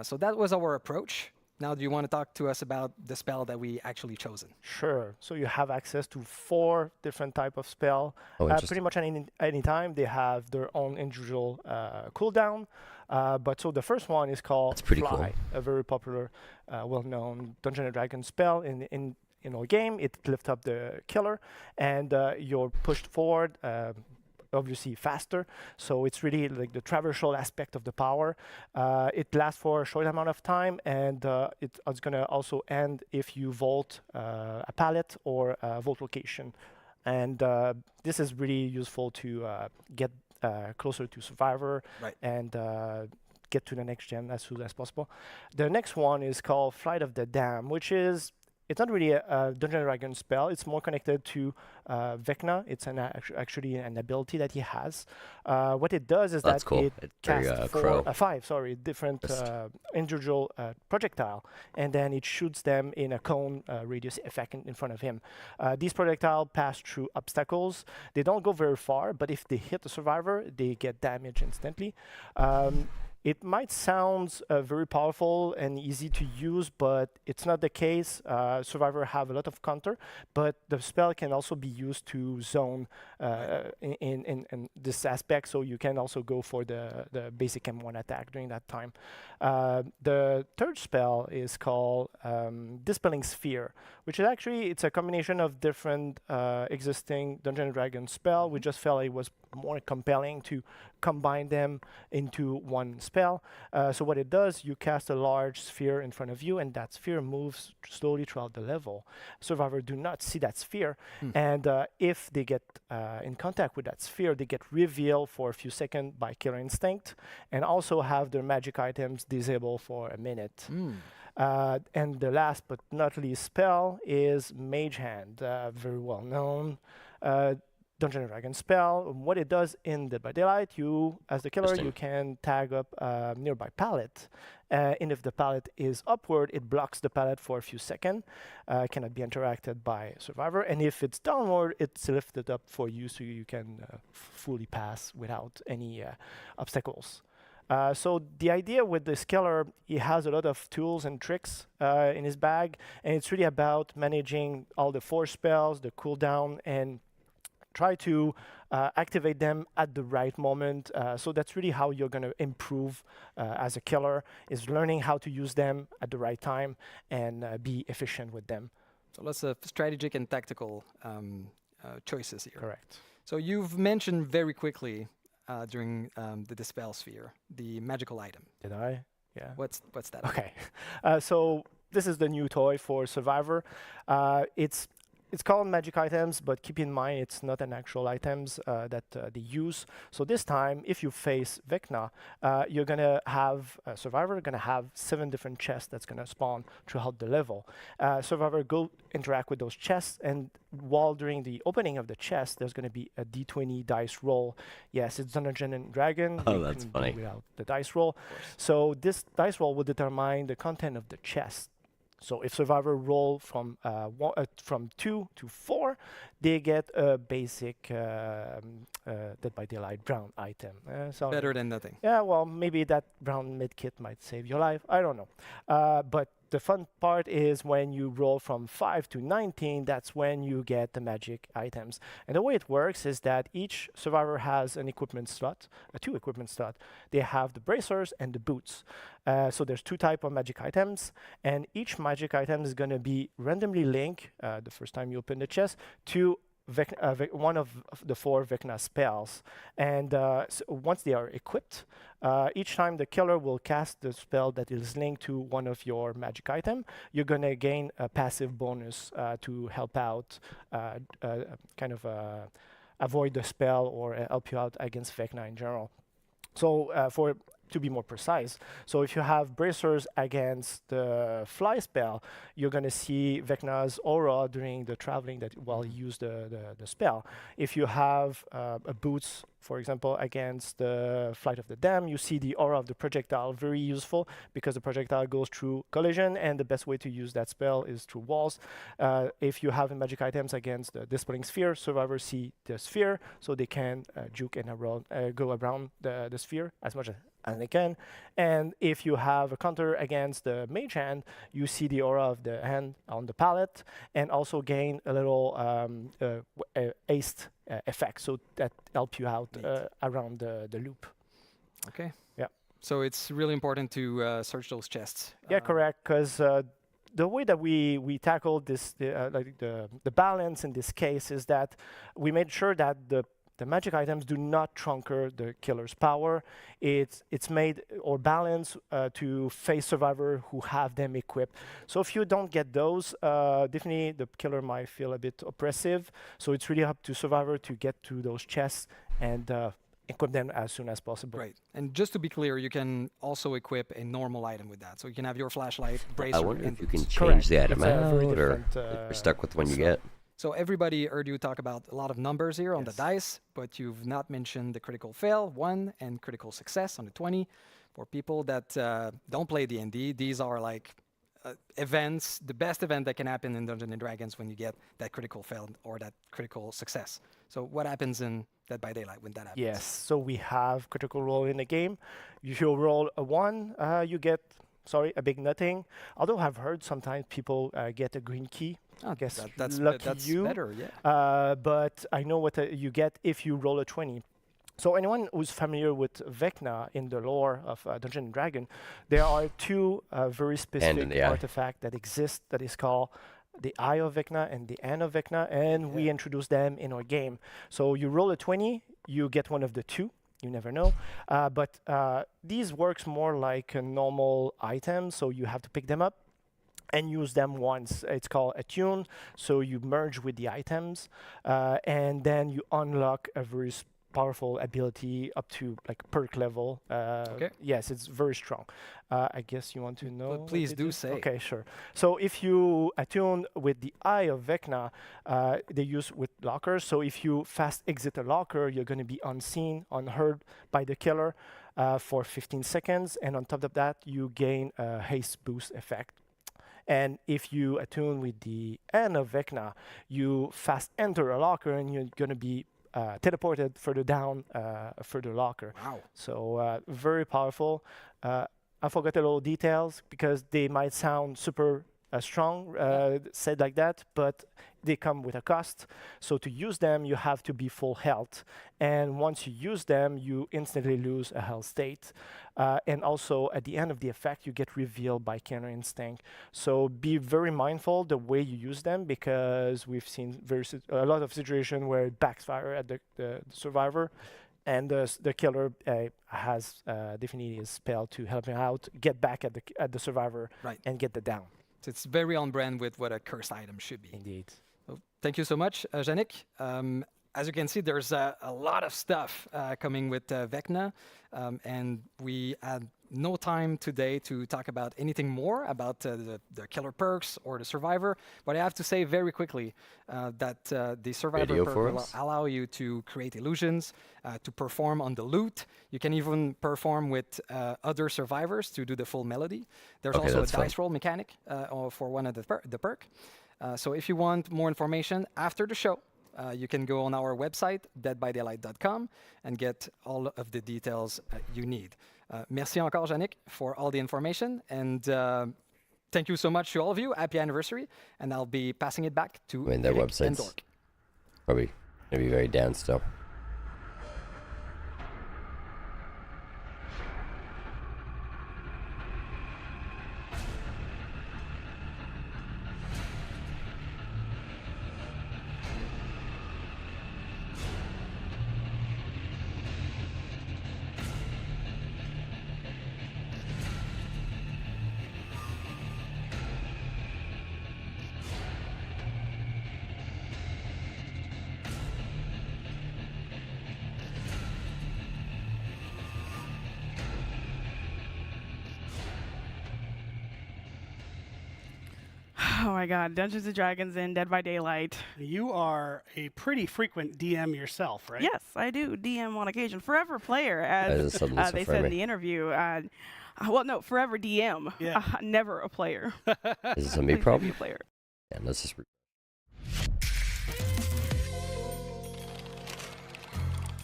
So that was our approach. Now, do you want to talk to us about the spell that we actually chosen? Sure. So you have access to 4 different type of spell. Pretty much any time they have their own individual cooldown. But so the first one is called Fly, cool. a very popular, well-known Dungeons and Dragons spell in our game. It lifts up the killer, and you're pushed forward. Obviously faster, so it's really like the traversal aspect of the power. It lasts for a short amount of time, and it's gonna also end if you vault a pallet or a vault location. And this is really useful to get closer to Survivor, right, and get to the next gen as soon as possible. The next one is called Flight of the Dam, which is it's not really a Dungeons & Dragons spell. It's more connected to Vecna. It's actually an ability that he has. What it does is that cool. it casts 5 different individual projectile, and then it shoots them in a cone radius effect in front of him. These projectiles pass through obstacles. They don't go very far, but if they hit the survivor, they get damaged instantly. It might sound very powerful and easy to use, but it's not the case. Survivor have a lot of counter, but the spell can also be used to zone in this aspect, so you can also go for the basic M1 attack during that time. The third spell is called Dispelling Sphere, which is actually, it's a combination of different existing Dungeons & Dragons spell. We just felt it was more compelling to combine them into one spell. So what it does, you cast a large sphere in front of you, and that sphere moves slowly throughout the level. Survivors do not see that sphere, and if they get in contact with that sphere, they get revealed for a few seconds by Killer Instinct, and also have their magic items disabled for a minute. And the last but not least spell is Mage Hand, very well known Dungeons & Dragons spell. What it does in Dead by Daylight, you, as the killer, you can tag up a nearby pallet. And if the pallet is upward, it blocks the pallet for a few seconds, cannot be interacted by Survivor. And if it's downward, it's lifted up for you so you can fully pass without any obstacles. So the idea with this killer, he has a lot of tools and tricks in his bag, and it's really about managing all the force spells, the cooldown, and Try to activate them at the right moment. So that's really how you're going to improve as a killer, is learning how to use them at the right time and be efficient with them. So lots of strategic and tactical choices here. Correct. So you've mentioned very quickly during the Dispel Sphere, the magical item. Did I? Yeah. What's that? Okay. So this is the new toy for Survivor. It's called magic items, but keep in mind it's not an actual items that they use. So this time, if you face Vecna, you're gonna have Survivor gonna have 7 different chests that's gonna spawn throughout the level. Survivor go interact with those chests, and while during the opening of the chest, there's gonna be a D20 dice roll. Yes, it's Dungeons and Dragons. Oh, you that's can funny. do without the dice roll. So this dice roll will determine the content of the chest. So if Survivor roll from 2 to 4, they get a basic Dead by Daylight brown item. So Better than nothing. yeah, well, maybe that brown medkit might save your life. I don't know. But the fun part is when you roll from 5 to 19, that's when you get the magic items. And the way it works is that each Survivor has an equipment slot, 2 equipment slot. They have the bracers and the boots. So there's 2 types of magic items, and each magic item is going to be randomly linked the first time you open the chest to one of the 4 Vecna spells. And so once they are equipped, each time the killer will cast the spell that is linked to one of your magic item, you're going to gain a passive bonus to help out, avoid the spell or help you out against Vecna in general. So to be more precise, so if you have bracers against the fly spell, you're going to see Vecna's aura during the traveling that while you use the spell. If you have a boots, for example, against the Flight of the Damned, you see the aura of the projectile, very useful because the projectile goes through collision, and the best way to use that spell is through walls. If you have magic items against the Dispelling Sphere, Survivors see the sphere, so they can juke and go around the sphere as much as they can. And if you have a counter against the Mage Hand, you see the aura of the hand on the palette, and also gain a little aced effect, so that help you out around the loop. Okay. Yeah. So it's really important to search those chests. Yeah, correct. Because the way that we tackled this, the balance in this case is that we made sure that the magic items do not trunker the killer's power. It's made or balanced to face Survivor who have them equipped. So if you don't get those, definitely the killer might feel a bit oppressive. So it's really up to Survivor to get to those chests and equip them as soon as possible. Right. And just to be clear, you can also equip a normal item with that. So you can have your flashlight, bracer, I wonder and if you can boots. change the item It's a out, very or different, you're stuck with the one you get. So everybody heard you talk about a lot of numbers here on the Yes. dice, but you've not mentioned the critical fail, 1, and critical success on the 20. For people that don't play D&D, these are like events, the best event that can happen in Dungeons & Dragons when you get that critical fail or that critical success. So what happens in Dead by Daylight when that happens? Yes, so we have critical roll in the game. If you roll a 1, you get, a big nothing. Although I've heard sometimes people get a green key. I guess that's lucky you. better, yeah. But I know what you get if you roll a 20. So anyone who's familiar with Vecna in the lore of Dungeons and Dragons, there are 2 very specific artifacts that exist that is called the Eye of Vecna and the Hand of Vecna, and we introduce them in our game. So you roll a 20, you get one of the 2. You never know. But these works more like a normal item, so you have to pick them up and use them once. It's called attune, so you merge with the items, and then you unlock a very powerful ability up to like perk level. Okay. Yes, it's very strong. I guess you want to know. But please do say. Okay, sure. So if you attune with the Eye of Vecna, they use with lockers. So if you fast exit a locker, you're going to be unseen, unheard by the killer for 15 seconds. And on top of that, you gain a haste boost effect. And if you attune with the Hand of Vecna, you fast enter a locker and you're going to be teleported further down, further locker. Wow. So very powerful. I forgot a little details because they might sound super strong said like that, but they come with a cost. So to use them, you have to be full health. And once you use them, you instantly lose a health state. And also, at the end of the effect, you get revealed by Counter Instinct. So be very mindful the way you use them, because we've seen a lot of situations where it backfire at the survivor. And the killer has definitely a spell to help him out, get back at the survivor, and get the down. So it's very on brand with what a cursed item should be. Indeed. So thank you so much, Yannick. As you can see, there's a lot of stuff coming with Vecna, and we had no time today to talk about anything more about the killer perks or the survivor. But I have to say very quickly that the survivor Video perk for will us? allow you to create illusions, to perform on the loot. You can even perform with other survivors to do the full melody. There's Okay, also a that's fun. dice roll mechanic for one of the perk. So if you want more information after the show, you can go on our website, deadbydaylight.com, and get all of the details you need. Merci encore, Yannick, for all the information. And thank you so much to all of you. Happy anniversary. And I'll be passing it back to I mean, their Eric and website's Dork. probably going to be very down still. Oh my God, Dungeons and Dragons and Dead by Daylight. You are a pretty frequent DM yourself, right? Yes, I do DM on occasion. Forever player, That as is something that's they so said in funny. the interview. Well, no, forever DM. Yeah. Never a player. Is this a me Please problem? be a player. Yeah, let's just.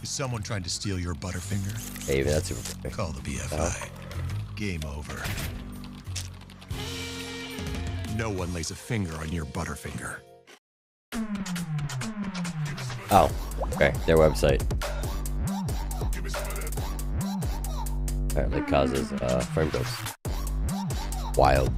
Is someone trying to steal your Butterfinger? Hey, even that's super quick. Call the BFI. Game over. No one lays a finger on your Butterfinger. Oh, okay. Their website. Apparently causes frame drops. Wild.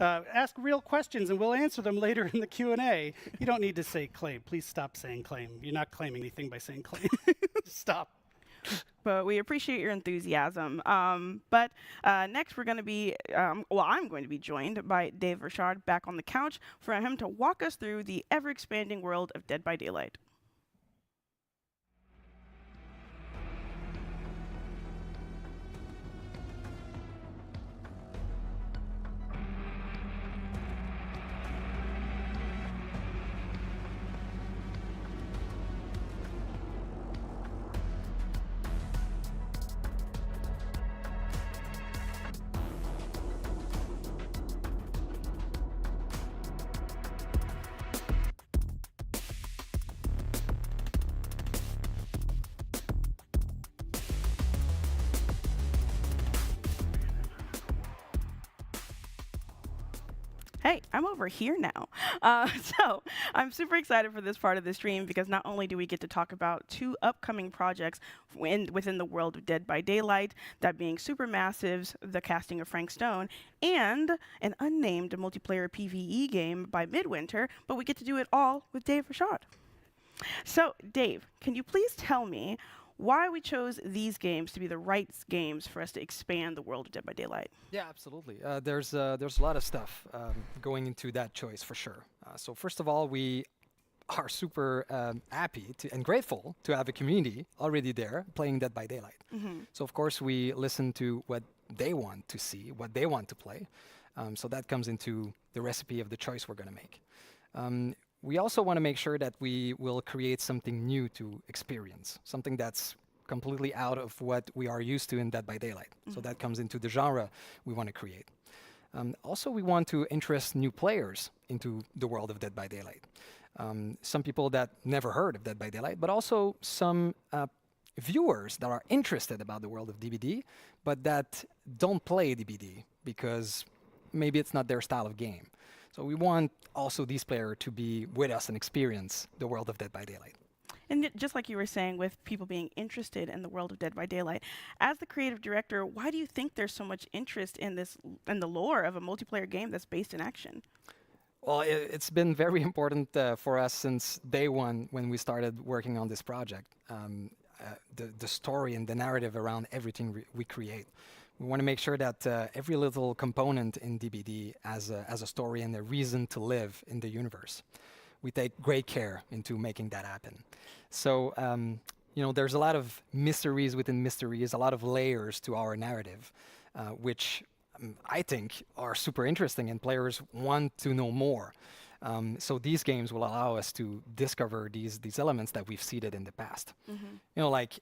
Ask real questions and we'll answer them later in the Q&A. You don't need to say claim. Please stop saying claim. You're not claiming anything by saying claim. Stop. But we appreciate your enthusiasm. But next we're going to be, I'm going to be joined by Dave Richard back on the couch for him to walk us through the ever-expanding world of Dead by Daylight. Hey, I'm over here now. So I'm super excited for this part of the stream because not only do we get to talk about 2 upcoming projects within the world of Dead by Daylight, that being Supermassive's The Casting of Frank Stone, and an unnamed multiplayer PvE game by Midwinter, but we get to do it all with Dave Richard. So, Dave, can you please tell me why we chose these games to be the right games for us to expand the world of Dead by Daylight? Yeah, absolutely. There's a lot of stuff going into that choice for sure. So first of all, we are super happy and grateful to have a community already there playing Dead by Daylight. So of course we listen to what they want to see, what they want to play. So that comes into the recipe of the choice we're going to make. We also want to make sure that we will create something new to experience, something that's completely out of what we are used to in Dead by Daylight. So that comes into the genre we want to create. Also, we want to interest new players into the world of Dead by Daylight. Some people that never heard of Dead by Daylight, but also some viewers that are interested about the world of DBD, but that don't play DBD because maybe it's not their style of game. So we want also these players to be with us and experience the world of Dead by Daylight. And just like you were saying, with people being interested in the world of Dead by Daylight, as the creative director, why do you think there's so much interest in this, in the lore of a multiplayer game that's based in action? Well, it's been very important for us since day one when we started working on this project. The story and the narrative around everything we create. We want to make sure that every little component in DBD has a story and a reason to live in the universe. We take great care into making that happen. So, you know, there's a lot of mysteries within mysteries, a lot of layers to our narrative, which I think are super interesting and players want to know more. So these games will allow us to discover these elements that we've seeded in the past. Mm-hmm. You know, like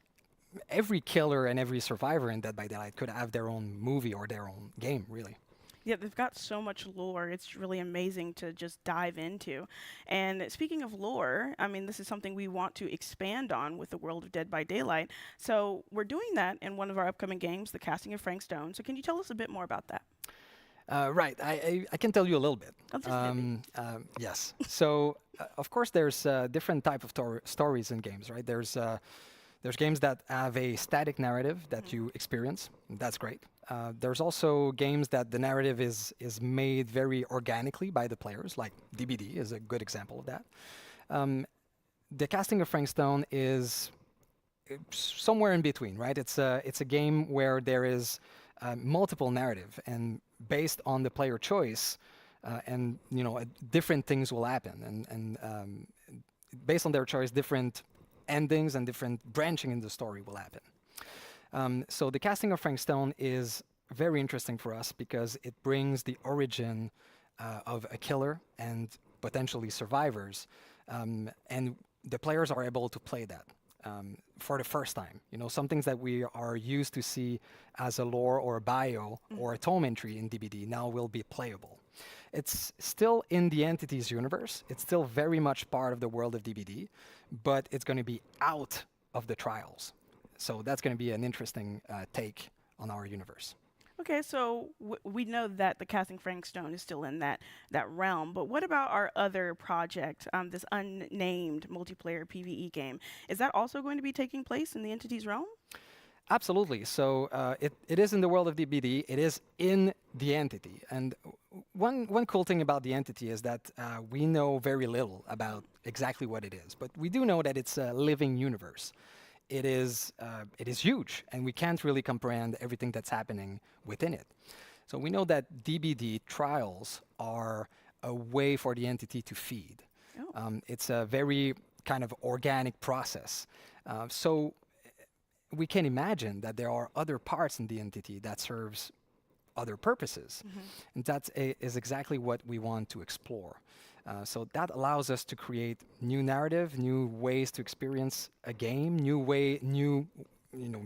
every killer and every survivor in Dead by Daylight could have their own movie or their own game, really. Yeah, they've got so much lore. It's really amazing to just dive into. And speaking of lore, I mean, this is something we want to expand on with the world of Dead by Daylight. So we're doing that in one of our upcoming games, The Casting of Frank Stone. So can you tell us a bit more about that? Right, I can tell you a little bit. Yes. So, of course, there's different type of stories in games, right? There's games that have a static narrative that you experience. That's great. There's also games that the narrative is made very organically by the players, like DBD is a good example of that. The Casting of Frank Stone is somewhere in between, right? It's a game where there is multiple narrative, and based on the player choice, and you know, different things will happen, and based on their choice, different endings and different branching in the story will happen. So the Casting of Frank Stone is very interesting for us because it brings the origin of a killer and potentially survivors, and the players are able to play that for the first time. You know, some things that we are used to see as a lore or a bio or a tome entry in DBD now will be playable. It's still in the Entities universe. It's still very much part of the world of DBD, but it's going to be out of the trials. So that's going to be an interesting take on our universe. Okay, so we know that the Casting Frank Stone is still in that realm, but what about our other project, this unnamed multiplayer PvE game? Is that also going to be taking place in the Entities realm? Absolutely. So it is in the world of DBD. It is in the Entity. And one cool thing about the Entity is that we know very little about exactly what it is, but we do know that it's a living universe. It is huge, and we can't really comprehend everything that's happening within it. So we know that DBD trials are a way for the Entity to feed. Oh. It's a very kind of organic process. So we can imagine that there are other parts in the Entity that serves other purposes. Mm-hmm. And that is exactly what we want to explore. So that allows us to create new narrative, new ways to experience a game, new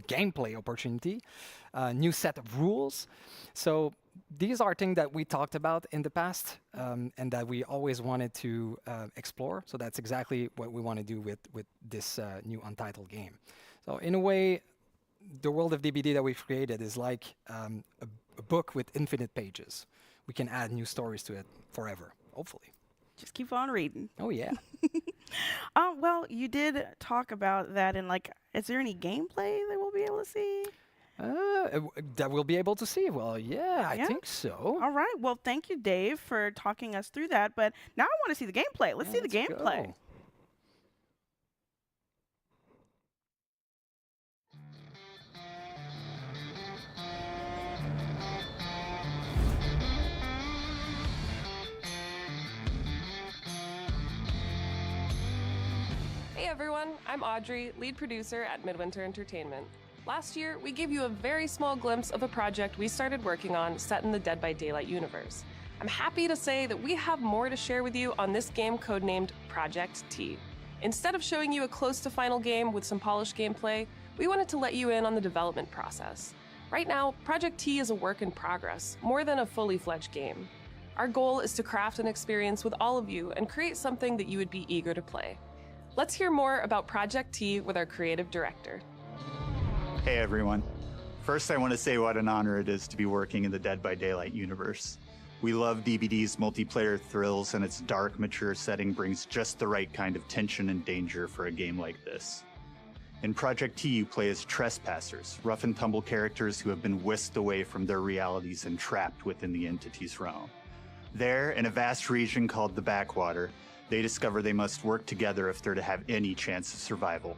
gameplay opportunity, new set of rules. So these are things that we talked about in the past and that we always wanted to explore. So that's exactly what we want to do with this new Untitled game. So in a way, the world of DBD that we've created is like a book with infinite pages. We can add new stories to it forever, hopefully. Just keep on reading. Oh, yeah. Well, you did talk about that, and like, is there any gameplay that we'll be able to see? That we'll be able to see. Well, yeah, I think so. All right. Well, thank you, Dave, for talking us through that. But now I want to see the gameplay. Let's see the gameplay. Go. Hey everyone, I'm Audrey, lead producer at Midwinter Entertainment. Last year, we gave you a very small glimpse of a project we started working on set in the Dead by Daylight universe. I'm happy to say that we have more to share with you on this game codenamed Project T. Instead of showing you a close to final game with some polished gameplay, we wanted to let you in on the development process. Right now, Project T is a work in progress, more than a fully fledged game. Our goal is to craft an experience with all of you and create something that you would be eager to play. Let's hear more about Project T with our creative director. Hey everyone. First, I want to say what an honor it is to be working in the Dead by Daylight universe. We love DBD's multiplayer thrills, and its dark, mature setting brings just the right kind of tension and danger for a game like this. In Project T, you play as trespassers, rough and tumble characters who have been whisked away from their realities and trapped within the entity's realm. There, in a vast region called the Backwater, they discover they must work together if they're to have any chance of survival.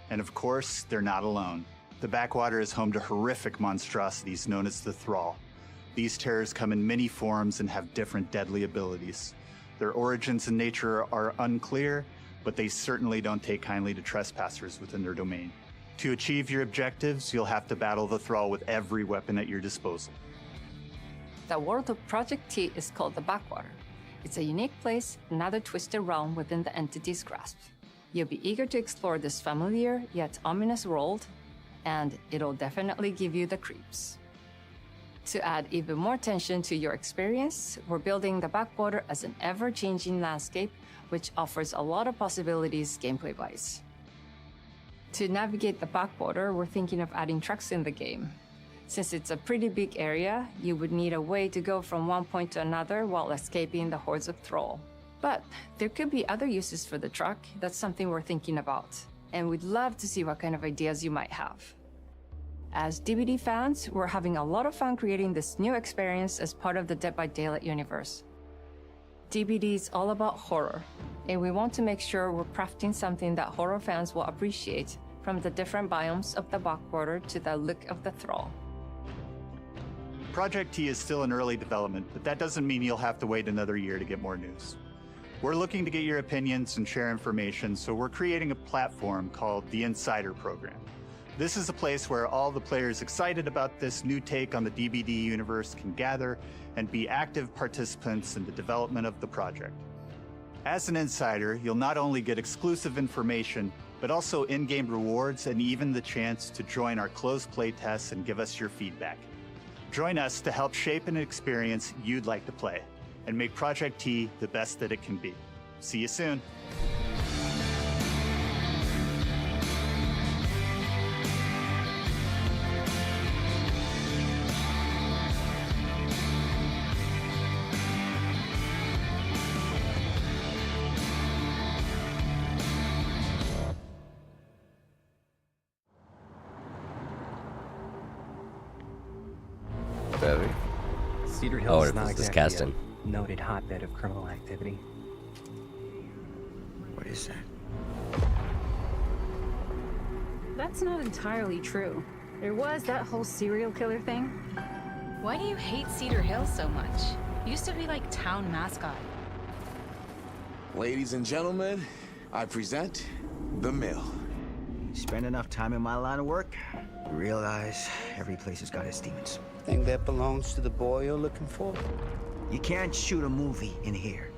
And of course, they're not alone. The Backwater is home to horrific monstrosities known as the Thrall. These terrors come in many forms and have different deadly abilities. Their origins and nature are unclear, but they certainly don't take kindly to trespassers within their domain. To achieve your objectives, you'll have to battle the Thrall with every weapon at your disposal. The world of Project T is called the Backwater. It's a unique place, another twisted realm within the entity's grasp. You'll be eager to explore this familiar yet ominous world, and it'll definitely give you the creeps. To add even more tension to your experience, we're building the Backwater as an ever-changing landscape, which offers a lot of possibilities gameplay-wise. To navigate the Backwater, we're thinking of adding trucks in the game. Since it's a pretty big area, you would need a way to go from one point to another while escaping the hordes of Thrall. But there could be other uses for the truck. That's something we're thinking about, and we'd love to see what kind of ideas you might have. As DBD fans, we're having a lot of fun creating this new experience as part of the Dead by Daylight universe. DBD is all about horror, and we want to make sure we're crafting something that horror fans will appreciate, from the different biomes of the Backwater to the look of the Thrall. Project T is still in early development, but that doesn't mean you'll have to wait another year to get more news. We're looking to get your opinions and share information, so we're creating a platform called the Insider Program. This is a place where all the players excited about this new take on the DBD universe can gather and be active participants in the development of the project. As an insider, you'll not only get exclusive information, but also in-game rewards and even the chance to join our closed playtests and give us your feedback. Join us to help shape an experience you'd like to play and make Project T the best that it can be. See you soon. Cedar Oh, Hills it is not was this exactly casting. a noted hotbed of criminal activity. What is that? That's not entirely true. There was that whole serial killer thing. Why do you hate Cedar Hills so much? It used to be like town mascot. Ladies and gentlemen, I present The Mill. Spend enough time in my line of work, you realize every place has got its demons. Think that belongs to the boy you're looking for? You can't shoot a movie in here.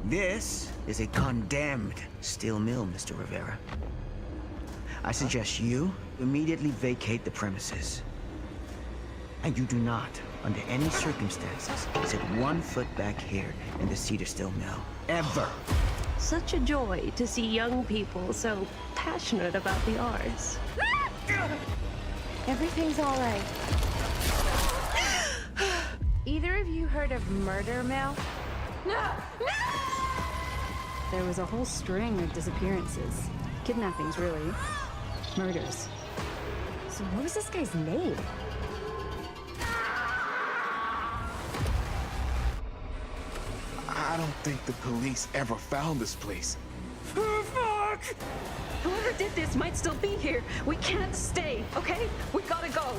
This is a condemned steel mill, Mr. Rivera. I suggest you immediately vacate the premises. And you do not, under any circumstances, set 1 foot back here in the Cedar Steel Mill. Ever. Such a joy to see young people so passionate about the arts. Everything's all right. Either of you heard of Murder Mill? No! There was a whole string of disappearances. Kidnappings, really. Murders. So what was this guy's name? I don't think the police ever found this place. Fuck! Whoever did this might still be here. We can't stay, okay? We gotta go.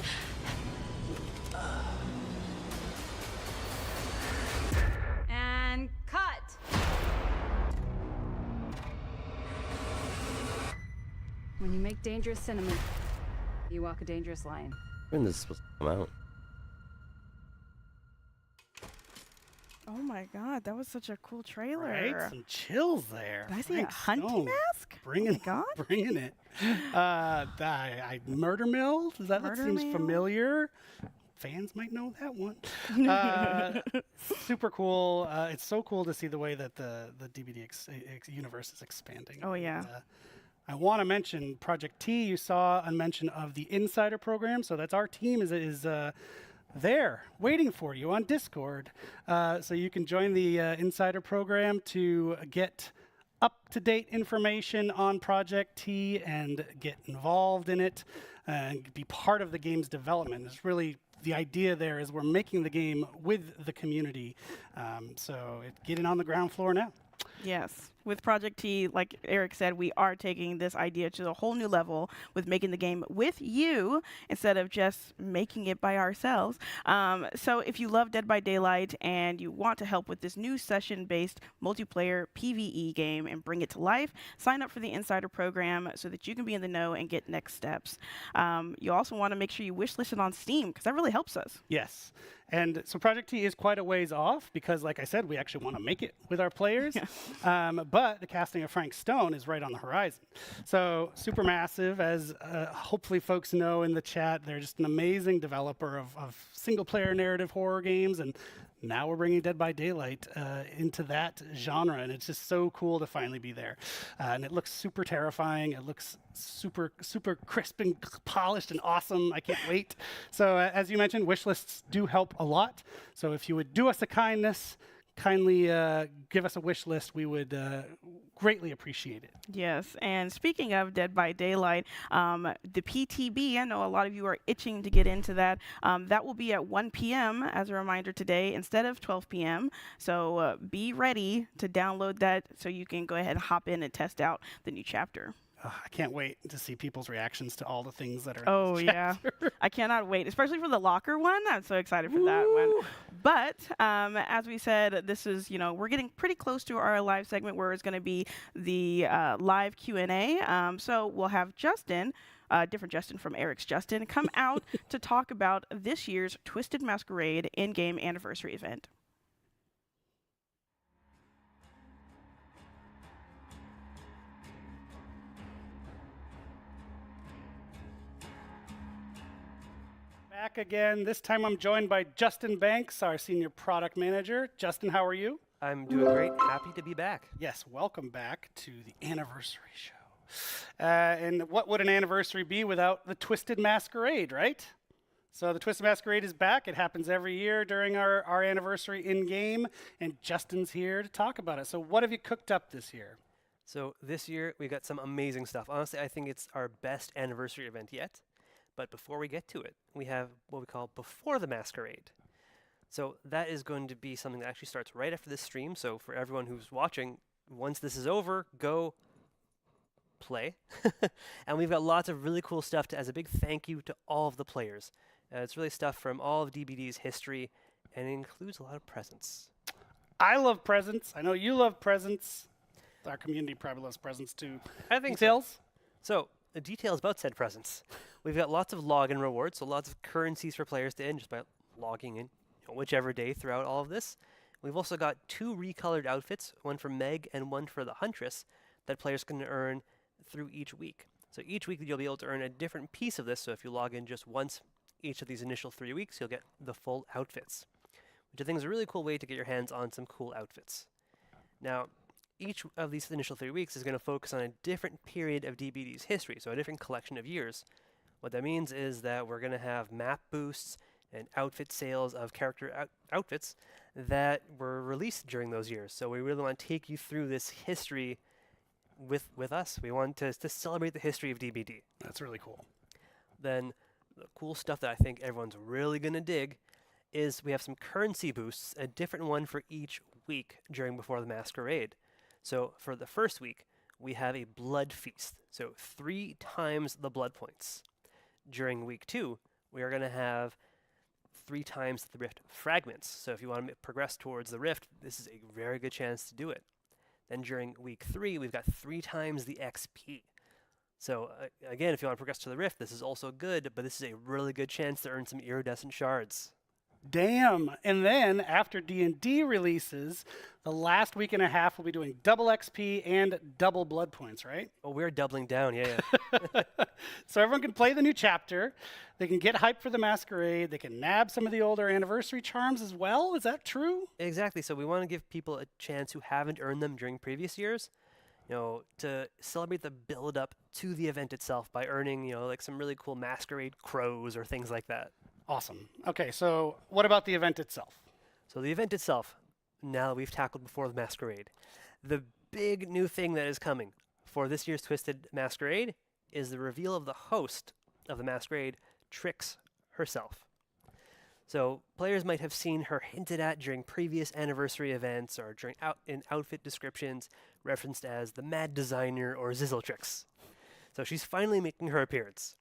And cut! When you make dangerous cinema, you walk a dangerous line. When this is supposed to come out? Oh my god, that was such a cool trailer. Right? Some chills there. Did I see a Frank hunting Stone. mask? Bringing, Oh my god. bringing it. Murder Mill? That Murder seems Mill? familiar. Fans might know that one. Super cool. It's so cool to see the way that the DBD universe is expanding. Oh yeah. I want to mention Project T. You saw a mention of the Insider Program. So that's our team is there waiting for you on Discord. So you can join the Insider program to get up-to-date information on Project T and get involved in it and be part of the game's development. It's really the idea there is we're making the game with the community. So get in on the ground floor now. Yes. With Project T, like Eric said, we are taking this idea to a whole new level with making the game with you instead of just making it by ourselves. So if you love Dead by Daylight and you want to help with this new session-based multiplayer PvE game and bring it to life, sign up for the Insider program so that you can be in the know and get next steps. You also want to make sure you wishlist it on Steam because that really helps us. Yes. And so Project T is quite a ways off because, like I said, we actually want to make it with our players. But the casting of Frank Stone is right on the horizon. So Supermassive, as hopefully folks know in the chat, they're just an amazing developer of single-player narrative horror games. And now we're bringing Dead by Daylight into that genre. And it's just so cool to finally be there. And it looks super terrifying. It looks super, super crisp and polished and awesome. I can't wait. So as you mentioned, wish lists do help a lot. So if you would do us a kindness, kindly give us a wish list. We would greatly appreciate it. Yes, and speaking of Dead by Daylight, the PTB, I know a lot of you are itching to get into that. That will be at 1 p.m. as a reminder today instead of 12 p.m. So be ready to download that so you can go ahead and hop in and test out the new chapter. I can't wait to see people's reactions to all the things that are Oh, in this yeah. chapter. I cannot wait, especially for the locker one. I'm so excited for that one. But as we said, this is, we're getting pretty close to our live segment where it's going to be the live Q&A. So we'll have Justin, different Justin from Eric's Justin, come out to talk about this year's Twisted Masquerade in-game anniversary event. Back again. This time I'm joined by Justin Banks, our senior product manager. Justin, how are you? I'm doing great. Happy to be back. Yes, welcome back to the anniversary show. And what would an anniversary be without the Twisted Masquerade, right? So the Twisted Masquerade is back. It happens every year during our anniversary in-game, and Justin's here to talk about it. So what have you cooked up this year? So this year we got some amazing stuff. Honestly, I think it's our best anniversary event yet. But before we get to it, we have what we call Before the Masquerade. So that is going to be something that actually starts right after this stream. So for everyone who's watching, once this is over, go play. And we've got lots of really cool stuff as a big thank you to all of the players. It's really stuff from all of DBD's history, and it includes a lot of presents. I love presents. I know you love presents. Our community probably loves presents too. I think Details? So the details about said presents. We've got lots of login rewards, so lots of currencies for players to earn just by logging in whichever day throughout all of this. We've also got 2 recolored outfits, one for Meg and one for the Huntress, that players can earn through each week. So each week you'll be able to earn a different piece of this, so if you log in just once each of these initial 3 weeks, you'll get the full outfits, which I think is a really cool way to get your hands on some cool outfits. Now, each of these initial 3 weeks is going to focus on a different period of DBD's history, so a different collection of years. What that means is that we're going to have map boosts and outfit sales of character outfits that were released during those years. So we really want to take you through this history with us. We want to celebrate the history of DBD. That's really cool. Then the cool stuff that I think everyone's really going to dig is we have some currency boosts, a different one for each week during Before the Masquerade. So for the first week, we have a blood feast, so 3 times the blood points. During week 2, we are going to have 3 times the rift fragments. So if you want to progress towards the rift, this is a very good chance to do it. Then during week 3, we've got 3 times the XP. So again, if you want to progress to the rift, this is also good, but this is a really good chance to earn some iridescent shards. Damn. And then after D&D releases, the last week and a half we'll be doing double XP and double blood points, right? Oh, we're doubling down, yeah. So everyone can play the new chapter. They can get hyped for the Masquerade. They can nab some of the older anniversary charms as well. Is that true? Exactly. So we want to give people a chance who haven't earned them during previous years, to celebrate the build-up to the event itself by earning, like some really cool Masquerade crows or things like that. Awesome. Okay, so what about the event itself? So the event itself, now that we've tackled Before the Masquerade, the big new thing that is coming for this year's Twisted Masquerade is the reveal of the host of the Masquerade, Trix herself. So players might have seen her hinted at during previous anniversary events or during in outfit descriptions referenced as the Mad Designer or Zizzletrix. So she's finally making her appearance.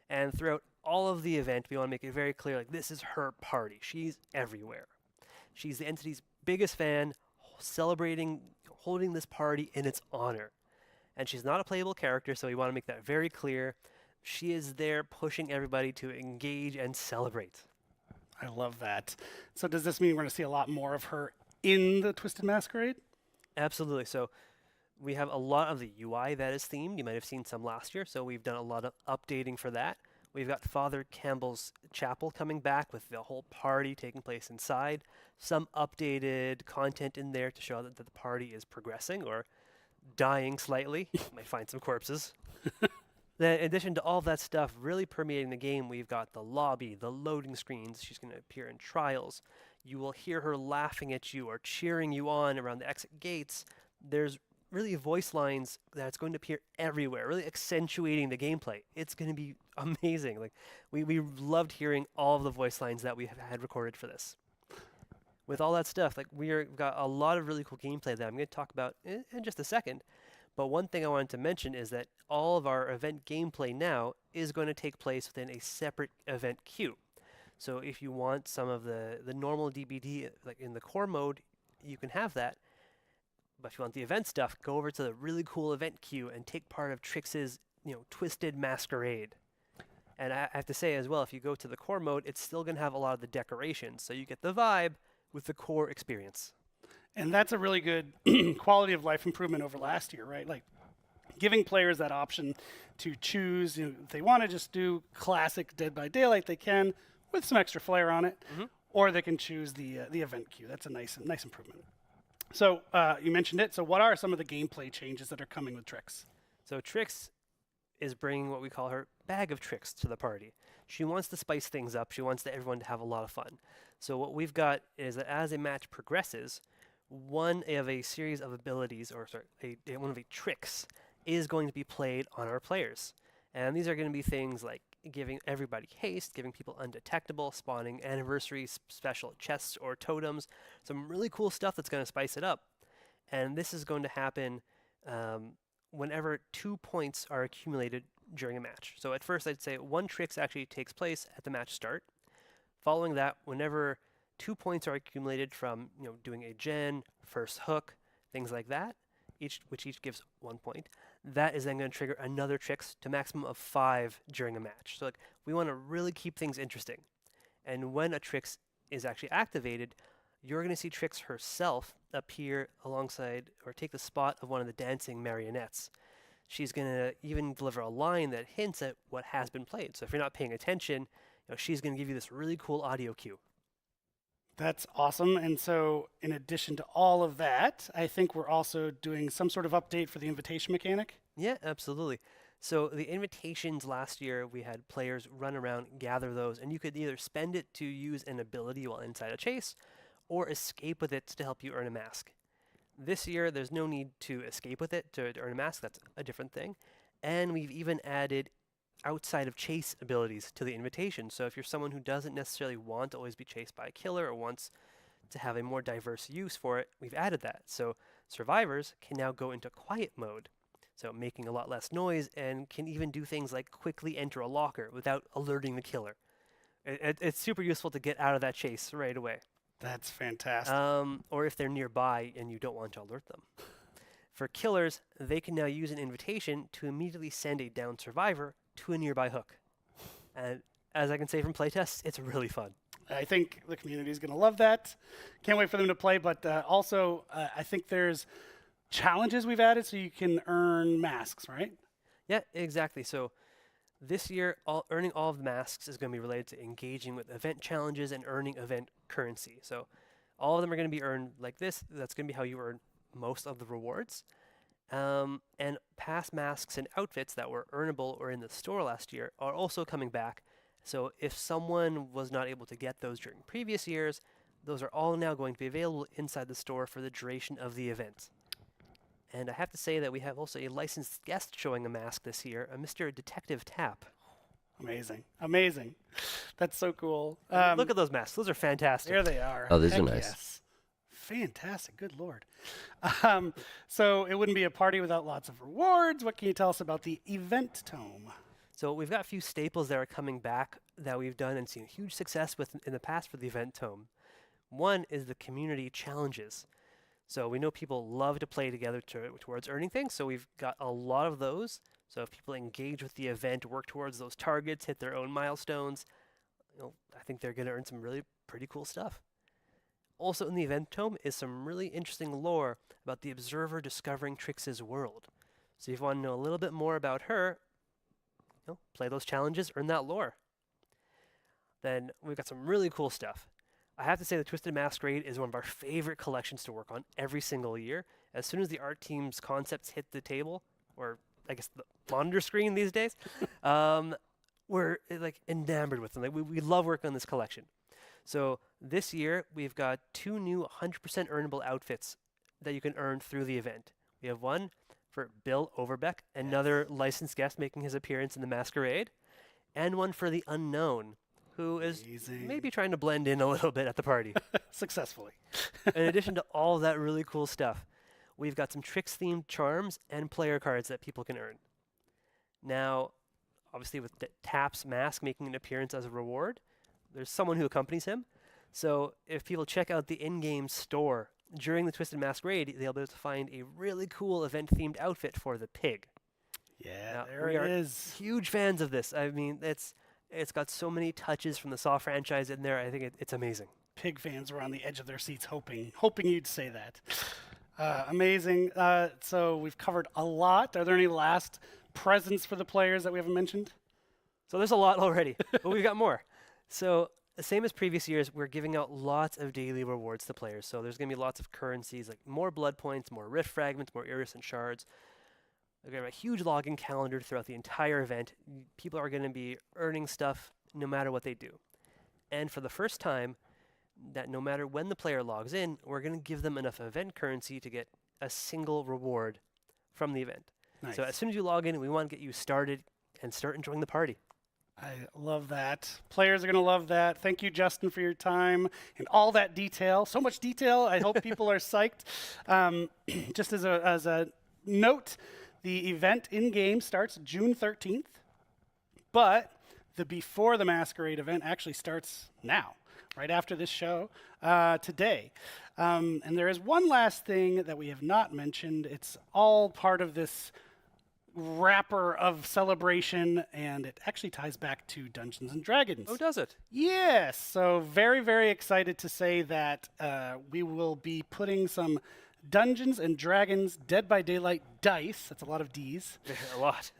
And throughout all of the event, we want to make it very clear, like, this is her party. She's everywhere. She's the entity's biggest fan, celebrating, holding this party in its honor. And she's not a playable character, so we want to make that very clear. She is there pushing everybody to engage and celebrate. I love that. So does this mean we're going to see a lot more of her in the Twisted Masquerade? Absolutely. So we have a lot of the UI that is themed. You might have seen some last year, so we've done a lot of updating for that. We've got Father Campbell's Chapel coming back with the whole party taking place inside. Some updated content in there to show that the party is progressing or dying slightly. You might find some corpses. Then, in addition to all that stuff really permeating the game, we've got the lobby, the loading screens. She's going to appear in trials. You will hear her laughing at you or cheering you on around the exit gates. There's really voice lines that's going to appear everywhere, really accentuating the gameplay. It's going to be amazing. Like we loved hearing all of the voice lines that we have had recorded for this. With all that stuff, like we've got a lot of really cool gameplay that I'm going to talk about in just a second. But one thing I wanted to mention is that all of our event gameplay now is going to take place within a separate event queue. So if you want some of the normal DBD, like in the core mode, you can have that. But if you want the event stuff, go over to the really cool event queue and take part of Trix's, Twisted Masquerade. And I have to say as well, if you go to the core mode, it's still going to have a lot of the decorations. So you get the vibe with the core experience. And that's a really good quality of life improvement over last year, right? Like giving players that option to choose, if they want to just do classic Dead by Daylight, they can with some extra flair on it, or they can choose the event queue. That's a nice improvement. So you mentioned it. So what are some of the gameplay changes that are coming with Trix? So Trix is bringing what we call her bag of tricks to the party. She wants to spice things up. She wants everyone to have a lot of fun. So what we've got is that as a match progresses, one of a series of abilities, one of the tricks, is going to be played on our players. And these are going to be things like giving everybody haste, giving people undetectable, spawning anniversary special chests or totems, some really cool stuff that's going to spice it up. And this is going to happen whenever 2 points are accumulated during a match. So at first I'd say one tricks actually takes place at the match start. Following that, whenever 2 points are accumulated from doing a gen, first hook, things like that, which each gives 1 point, that is then going to trigger another tricks to maximum of 5 during a match. So we want to really keep things interesting. And when a tricks is actually activated, you're going to see Trix herself appear alongside or take the spot of one of the dancing marionettes. She's going to even deliver a line that hints at what has been played. So if you're not paying attention, she's going to give you this really cool audio cue. That's awesome. And so in addition to all of that, I think we're also doing some sort of update for the invitation mechanic. Yeah, absolutely. So the invitations last year, we had players run around, gather those, and you could either spend it to use an ability while inside a chase, or escape with it to help you earn a mask. This year, there's no need to escape with it to earn a mask. That's a different thing. And we've even added outside of chase abilities to the invitation. So if you're someone who doesn't necessarily want to always be chased by a killer or wants to have a more diverse use for it, we've added that. So survivors can now go into quiet mode, so making a lot less noise, and can even do things like quickly enter a locker without alerting the killer. It's super useful to get out of that chase right away. That's fantastic. Or if they're nearby and you don't want to alert them. For killers, they can now use an invitation to immediately send a downed survivor to a nearby hook. And as I can say from playtests, it's really fun. I think the community is going to love that. Can't wait for them to play, but also I think there's challenges we've added so you can earn masks, right? Yeah, exactly. So this year, earning all of the masks is going to be related to engaging with event challenges and earning event currency. So all of them are going to be earned like this. That's going to be how you earn most of the rewards. And past masks and outfits that were earnable or in the store last year are also coming back. So if someone was not able to get those during previous years, those are all now going to be available inside the store for the duration of the event. And I have to say that we have also a licensed guest showing a mask this year, a Mr. Detective Tap. Amazing. Amazing. That's so cool. Look at those masks. Those are fantastic. There they are. Oh, these are Heck nice. yes. Fantastic. Good Lord. So it wouldn't be a party without lots of rewards. What can you tell us about the event tome? So we've got a few staples that are coming back that we've done and seen huge success with in the past for the event tome. One is the community challenges. So we know people love to play together towards earning things, so we've got a lot of those. So if people engage with the event, work towards those targets, hit their own milestones, I think they're going to earn some really pretty cool stuff. Also in the event tome is some really interesting lore about the Observer discovering Trix's world. So if you want to know a little bit more about her, play those challenges, earn that lore. Then we've got some really cool stuff. I have to say the Twisted Masquerade is one of our favorite collections to work on every single year. As soon as the art team's concepts hit the table, or I guess the monitor screen these days, we're like enamored with them. Like we love working on this collection. So this year we've got 2 new 100% earnable outfits that you can earn through the event. We have one for Bill Overbeck, another licensed guest making his appearance in the Masquerade, and one for the Unknown, who is maybe trying to blend in a little bit at the party. Successfully. In addition to all that really cool stuff, we've got some Trix-themed charms and player cards that people can earn. Now, obviously with Tap's mask making an appearance as a reward, there's someone who accompanies him. So if people check out the in-game store during the Twisted Masquerade, they'll be able to find a really cool event-themed outfit for the pig. Yeah, now, there we it are is. Huge fans of this. I mean, it's got so many touches from the Saw franchise in there. I think it's amazing. Pig fans were on the edge of their seats hoping you'd say that. Amazing. So we've covered a lot. Are there any last presents for the players that we haven't mentioned? So there's a lot already, but we've got more. So the same as previous years, we're giving out lots of daily rewards to players. So there's going to be lots of currencies, like more blood points, more rift fragments, more iridescent shards. We're going to have a huge login calendar throughout the entire event. People are going to be earning stuff no matter what they do. And for the first time, that no matter when the player logs in, we're going to give them enough event currency to get a single reward from the event. Nice. So as soon as you log in, we want to get you started and start enjoying the party. I love that. Players are going to love that. Thank you, Justin, for your time and all that detail. So much detail. I hope people are psyched. Just as a note, the event in-game starts June 13th, but the Before the Masquerade event actually starts now, right after this show, today. And there is one last thing that we have not mentioned. It's all part of this wrapper of celebration, and it actually ties back to Dungeons and Dragons. Oh, does it? Yes. So very, very excited to say that we will be putting some Dungeons and Dragons Dead by Daylight dice, that's a lot of Ds, A lot.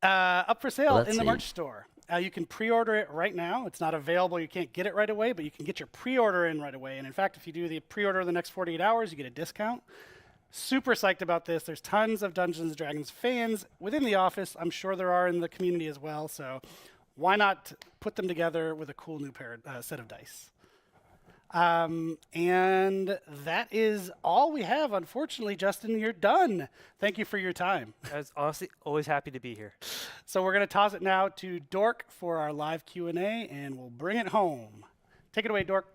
up for sale Let's in the see. merch store. You can pre-order it right now. It's not available. You can't get it right away, but you can get your pre-order in right away. And in fact, if you do the pre-order in the next 48 hours, you get a discount. Super psyched about this. There's tons of Dungeons & Dragons fans within the office. I'm sure there are in the community as well. So why not put them together with a cool new set of dice? And that is all we have. Unfortunately, Justin, you're done. Thank you for your time. I was honestly always happy to be here. So we're going to toss it now to Dork for our live Q&A, and we'll bring it home. Take it away, Dork.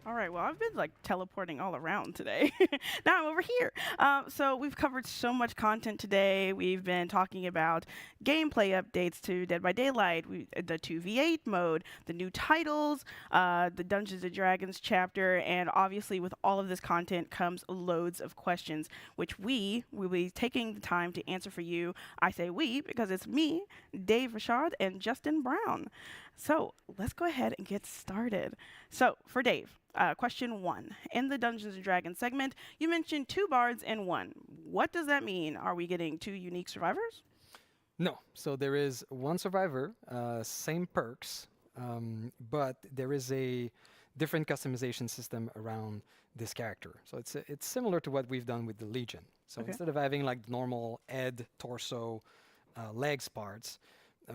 All right, well, I've been like teleporting all around today. Now I'm over here. So we've covered so much content today. We've been talking about gameplay updates to Dead by Daylight, the 2v8 mode, the new titles, the Dungeons & Dragons chapter, and obviously with all of this content comes loads of questions, which we will be taking the time to answer for you. I say we because it's me, Dave Rashad, and Justin Brown. So let's go ahead and get started. So for Dave, question 1. In the Dungeons & Dragons segment, you mentioned 2 bards and 1. What does that mean? Are we getting 2 unique survivors? No. So there is one survivor, same perks, but there is a different customization system around this character. So it's similar to what we've done with the Legion. So Okay. instead of having like normal head, torso, legs parts,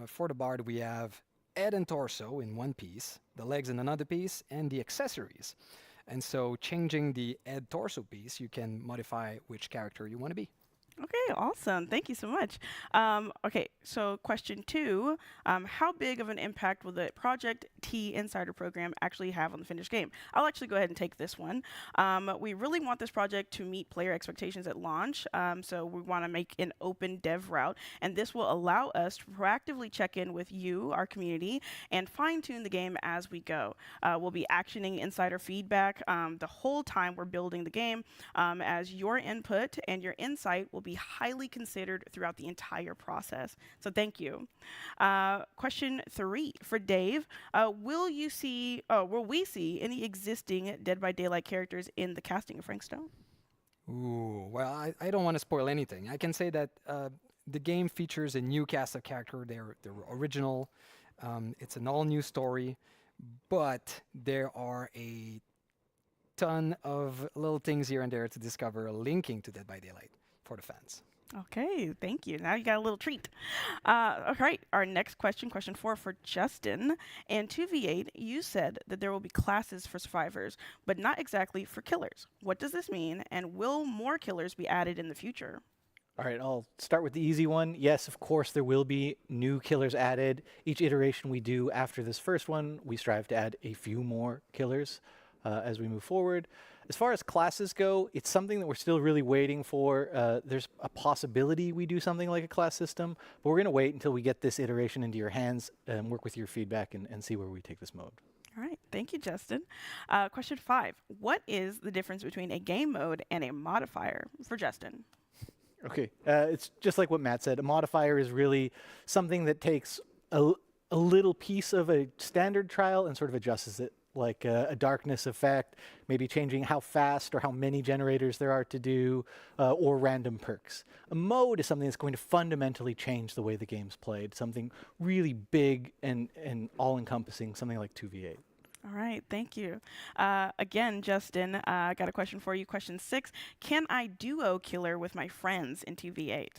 for the Bard we have head and torso in one piece, the legs in another piece, and the accessories. And so changing the head torso piece, you can modify which character you want to be. Okay, awesome. Thank you so much. Okay, so question 2, how big of an impact will the Project T Insider program actually have on the finished game? I'll actually go ahead and take this one. We really want this project to meet player expectations at launch, so we want to make an open dev route, and this will allow us to proactively check in with you, our community, and fine-tune the game as we go. We'll be actioning insider feedback the whole time we're building the game, as your input and your insight will be highly considered throughout the entire process. So thank you. Question 3 for Dave. Will we see any existing Dead by Daylight characters in the casting of Frank Stone? Ooh, well, I don't want to spoil anything. I can say that the game features a new cast of characters. They're original. It's an all-new story, but there are a ton of little things here and there to discover linking to Dead by Daylight for the fans. Okay, thank you. Now you got a little treat. All right, our next question, question 4 for Justin. In 2v8, you said that there will be classes for survivors, but not exactly for killers. What does this mean, and will more killers be added in the future? All right, I'll start with the easy one. Yes, of course, there will be new killers added. Each iteration we do after this first one, we strive to add a few more killers as we move forward. As far as classes go, it's something that we're still really waiting for. There's a possibility we do something like a class system, but we're going to wait until we get this iteration into your hands and work with your feedback and see where we take this mode. All right, thank you, Justin. Question 5. What is the difference between a game mode and a modifier for Justin? Okay, it's just like what Matt said. A modifier is really something that takes a little piece of a standard trial and sort of adjusts it, like a darkness effect, maybe changing how fast or how many generators there are to do, or random perks. A mode is something that's going to fundamentally change the way the game's played, something really big and all-encompassing, something like 2v8. All right, thank you. Again, Justin, I got a question for you. Question 6, can I duo killer with my friends in 2v8?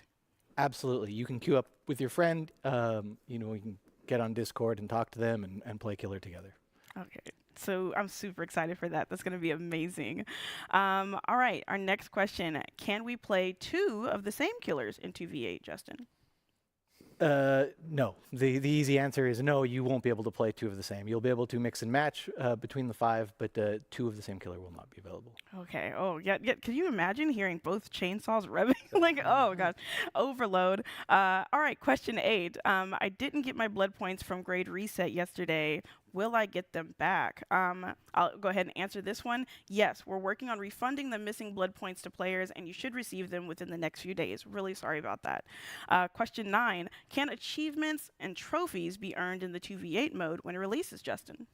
Absolutely. You can queue up with your friend. You can get on Discord and talk to them and play killer together. Okay, so I'm super excited for that. That's going to be amazing. All right, our next question. Can we play 2 of the same killers in 2v8, Justin? No. The easy answer is no, you won't be able to play 2 of the same. You'll be able to mix and match between the 5, but 2 of the same killer will not be available. Okay. Oh, yeah. Can you imagine hearing both chainsaws revving? Like, oh, gosh. Overload. All right, question 8. I didn't get my blood points from grade reset yesterday. Will I get them back? I'll go ahead and answer this one. Yes, we're working on refunding the missing blood points to players, and you should receive them within the next few days. Really sorry about that. Question 9, can achievements and trophies be earned in the 2v8 mode when it releases, Justin?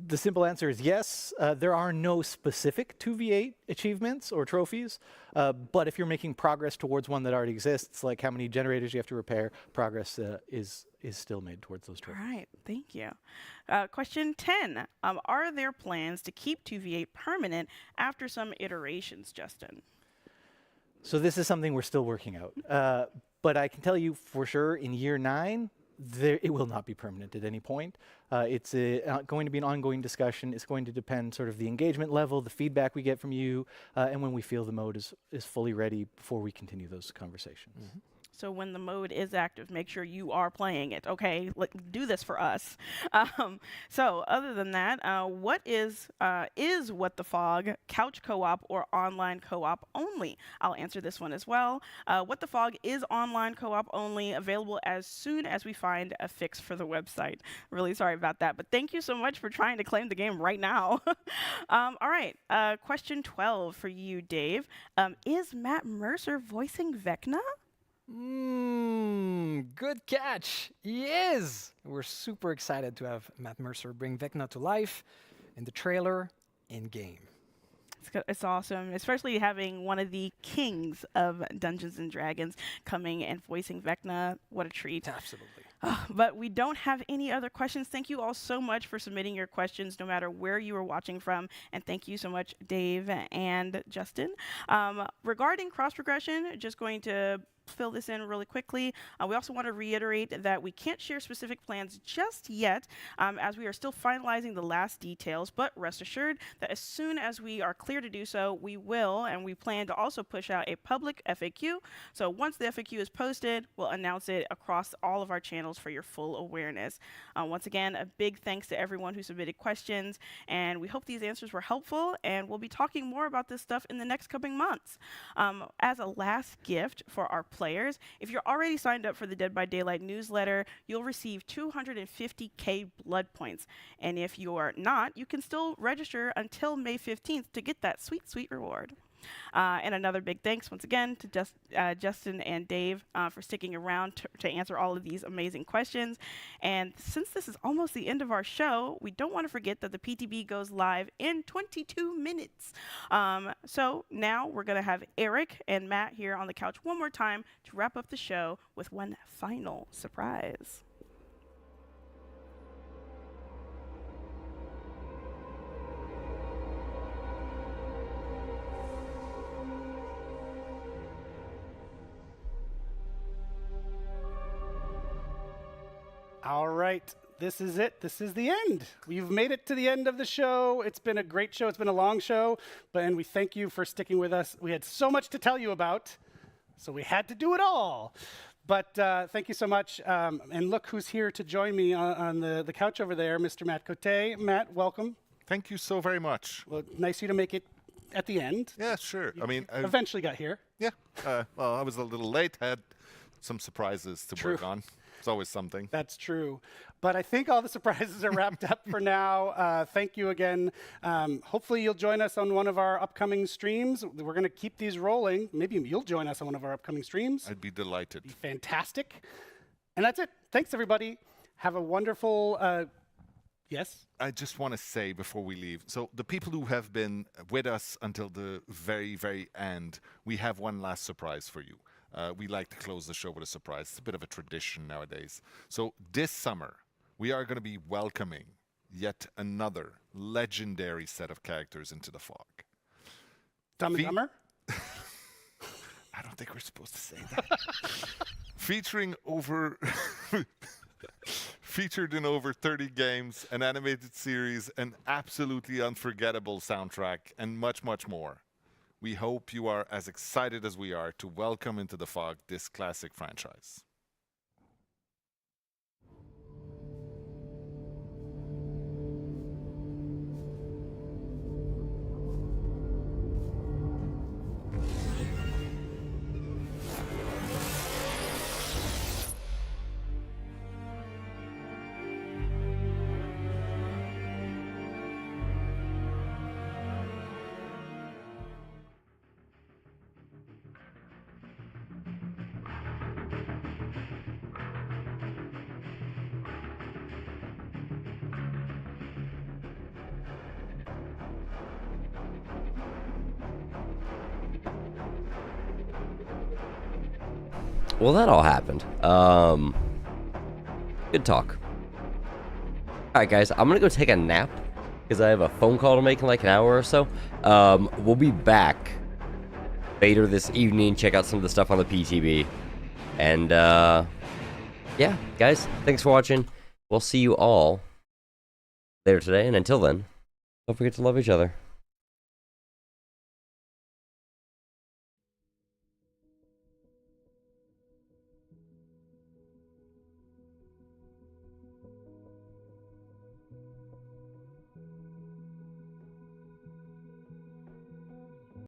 The simple answer is yes. There are no specific 2v8 achievements or trophies, but if you're making progress towards one that already exists, like how many generators you have to repair, progress is still made towards those trophies. All right, thank you. Question 10, are there plans to keep 2v8 permanent after some iterations, Justin? So this is something we're still working out. But I can tell you for sure in year 9, it will not be permanent at any point. It's going to be an ongoing discussion. It's going to depend sort of the engagement level, the feedback we get from you, and when we feel the mode is fully ready before we continue those conversations. Mm-hmm. So when the mode is active, make sure you are playing it. Okay, do this for us. So other than that, what is What the Fog couch co-op or online co-op only? I'll answer this one as well. What the Fog is online co-op only, available as soon as we find a fix for the website. Really sorry about that, but thank you so much for trying to claim the game right now. All right, question 12 for you, Dave. Is Matt Mercer voicing Vecna? Good catch. He is. We're super excited to have Matt Mercer bring Vecna to life in the trailer in game. It's awesome, especially having one of the kings of Dungeons and Dragons coming and voicing Vecna. What a treat. Absolutely. But we don't have any other questions. Thank you all so much for submitting your questions, no matter where you are watching from. And thank you so much, Dave and Justin. Regarding cross progression, just going to fill this in really quickly. We also want to reiterate that we can't share specific plans just yet, as we are still finalizing the last details, but rest assured that as soon as we are clear to do so, we will, and we plan to also push out a public FAQ. So once the FAQ is posted, we'll announce it across all of our channels for your full awareness. Once again, a big thanks to everyone who submitted questions, and we hope these answers were helpful, and we'll be talking more about this stuff in the next coming months. As a last gift for our players, if you're already signed up for the Dead by Daylight newsletter, you'll receive 250k blood points. And if you're not, you can still register until May 15th to get that sweet, sweet reward. And another big thanks once again to Justin and Dave for sticking around to answer all of these amazing questions. And since this is almost the end of our show, we don't want to forget that the PTB goes live in 22 minutes. So now we're going to have Eric and Matt here on the couch one more time to wrap up the show with one final surprise. All right, this is it. This is the end. We've made it to the end of the show. It's been a great show. It's been a long show, and we thank you for sticking with us. We had so much to tell you about, so we had to do it all. But thank you so much. And look who's here to join me on the couch over there, Mr. Matt Cote. Matt, welcome. Thank you so very much. Well, nice of you to make it at the end. Yeah, sure. I mean, eventually got here. Yeah. Well, I was a little late. Had some surprises to work on. It's always something. That's true. But I think all the surprises are wrapped up for now. Thank you again. Hopefully you'll join us on one of our upcoming streams. We're going to keep these rolling. Maybe you'll join us on one of our upcoming streams. I'd be delighted. Be fantastic. And that's it. Thanks, everybody. Have a wonderful... Yes? I just want to say before we leave, so the people who have been with us until the very, very end, we have one last surprise for you. We like to close the show with a surprise. It's a bit of a tradition nowadays. So this summer, we are going to be welcoming yet another legendary set of characters into the fog. Dumb and Dumber? I don't think we're supposed to say that. Featured in over 30 games, an animated series, an absolutely unforgettable soundtrack, and much, much more. We hope you are as excited as we are to welcome into the fog this classic franchise. Well, that all happened. Good talk. Alright, guys, I'm gonna go take a nap because I have a phone call to make in like an hour or so. We'll be back later this evening. Check out some of the stuff on the PTB. And, yeah, guys, thanks for watching. We'll see you all later today. And until then, don't forget to love each other.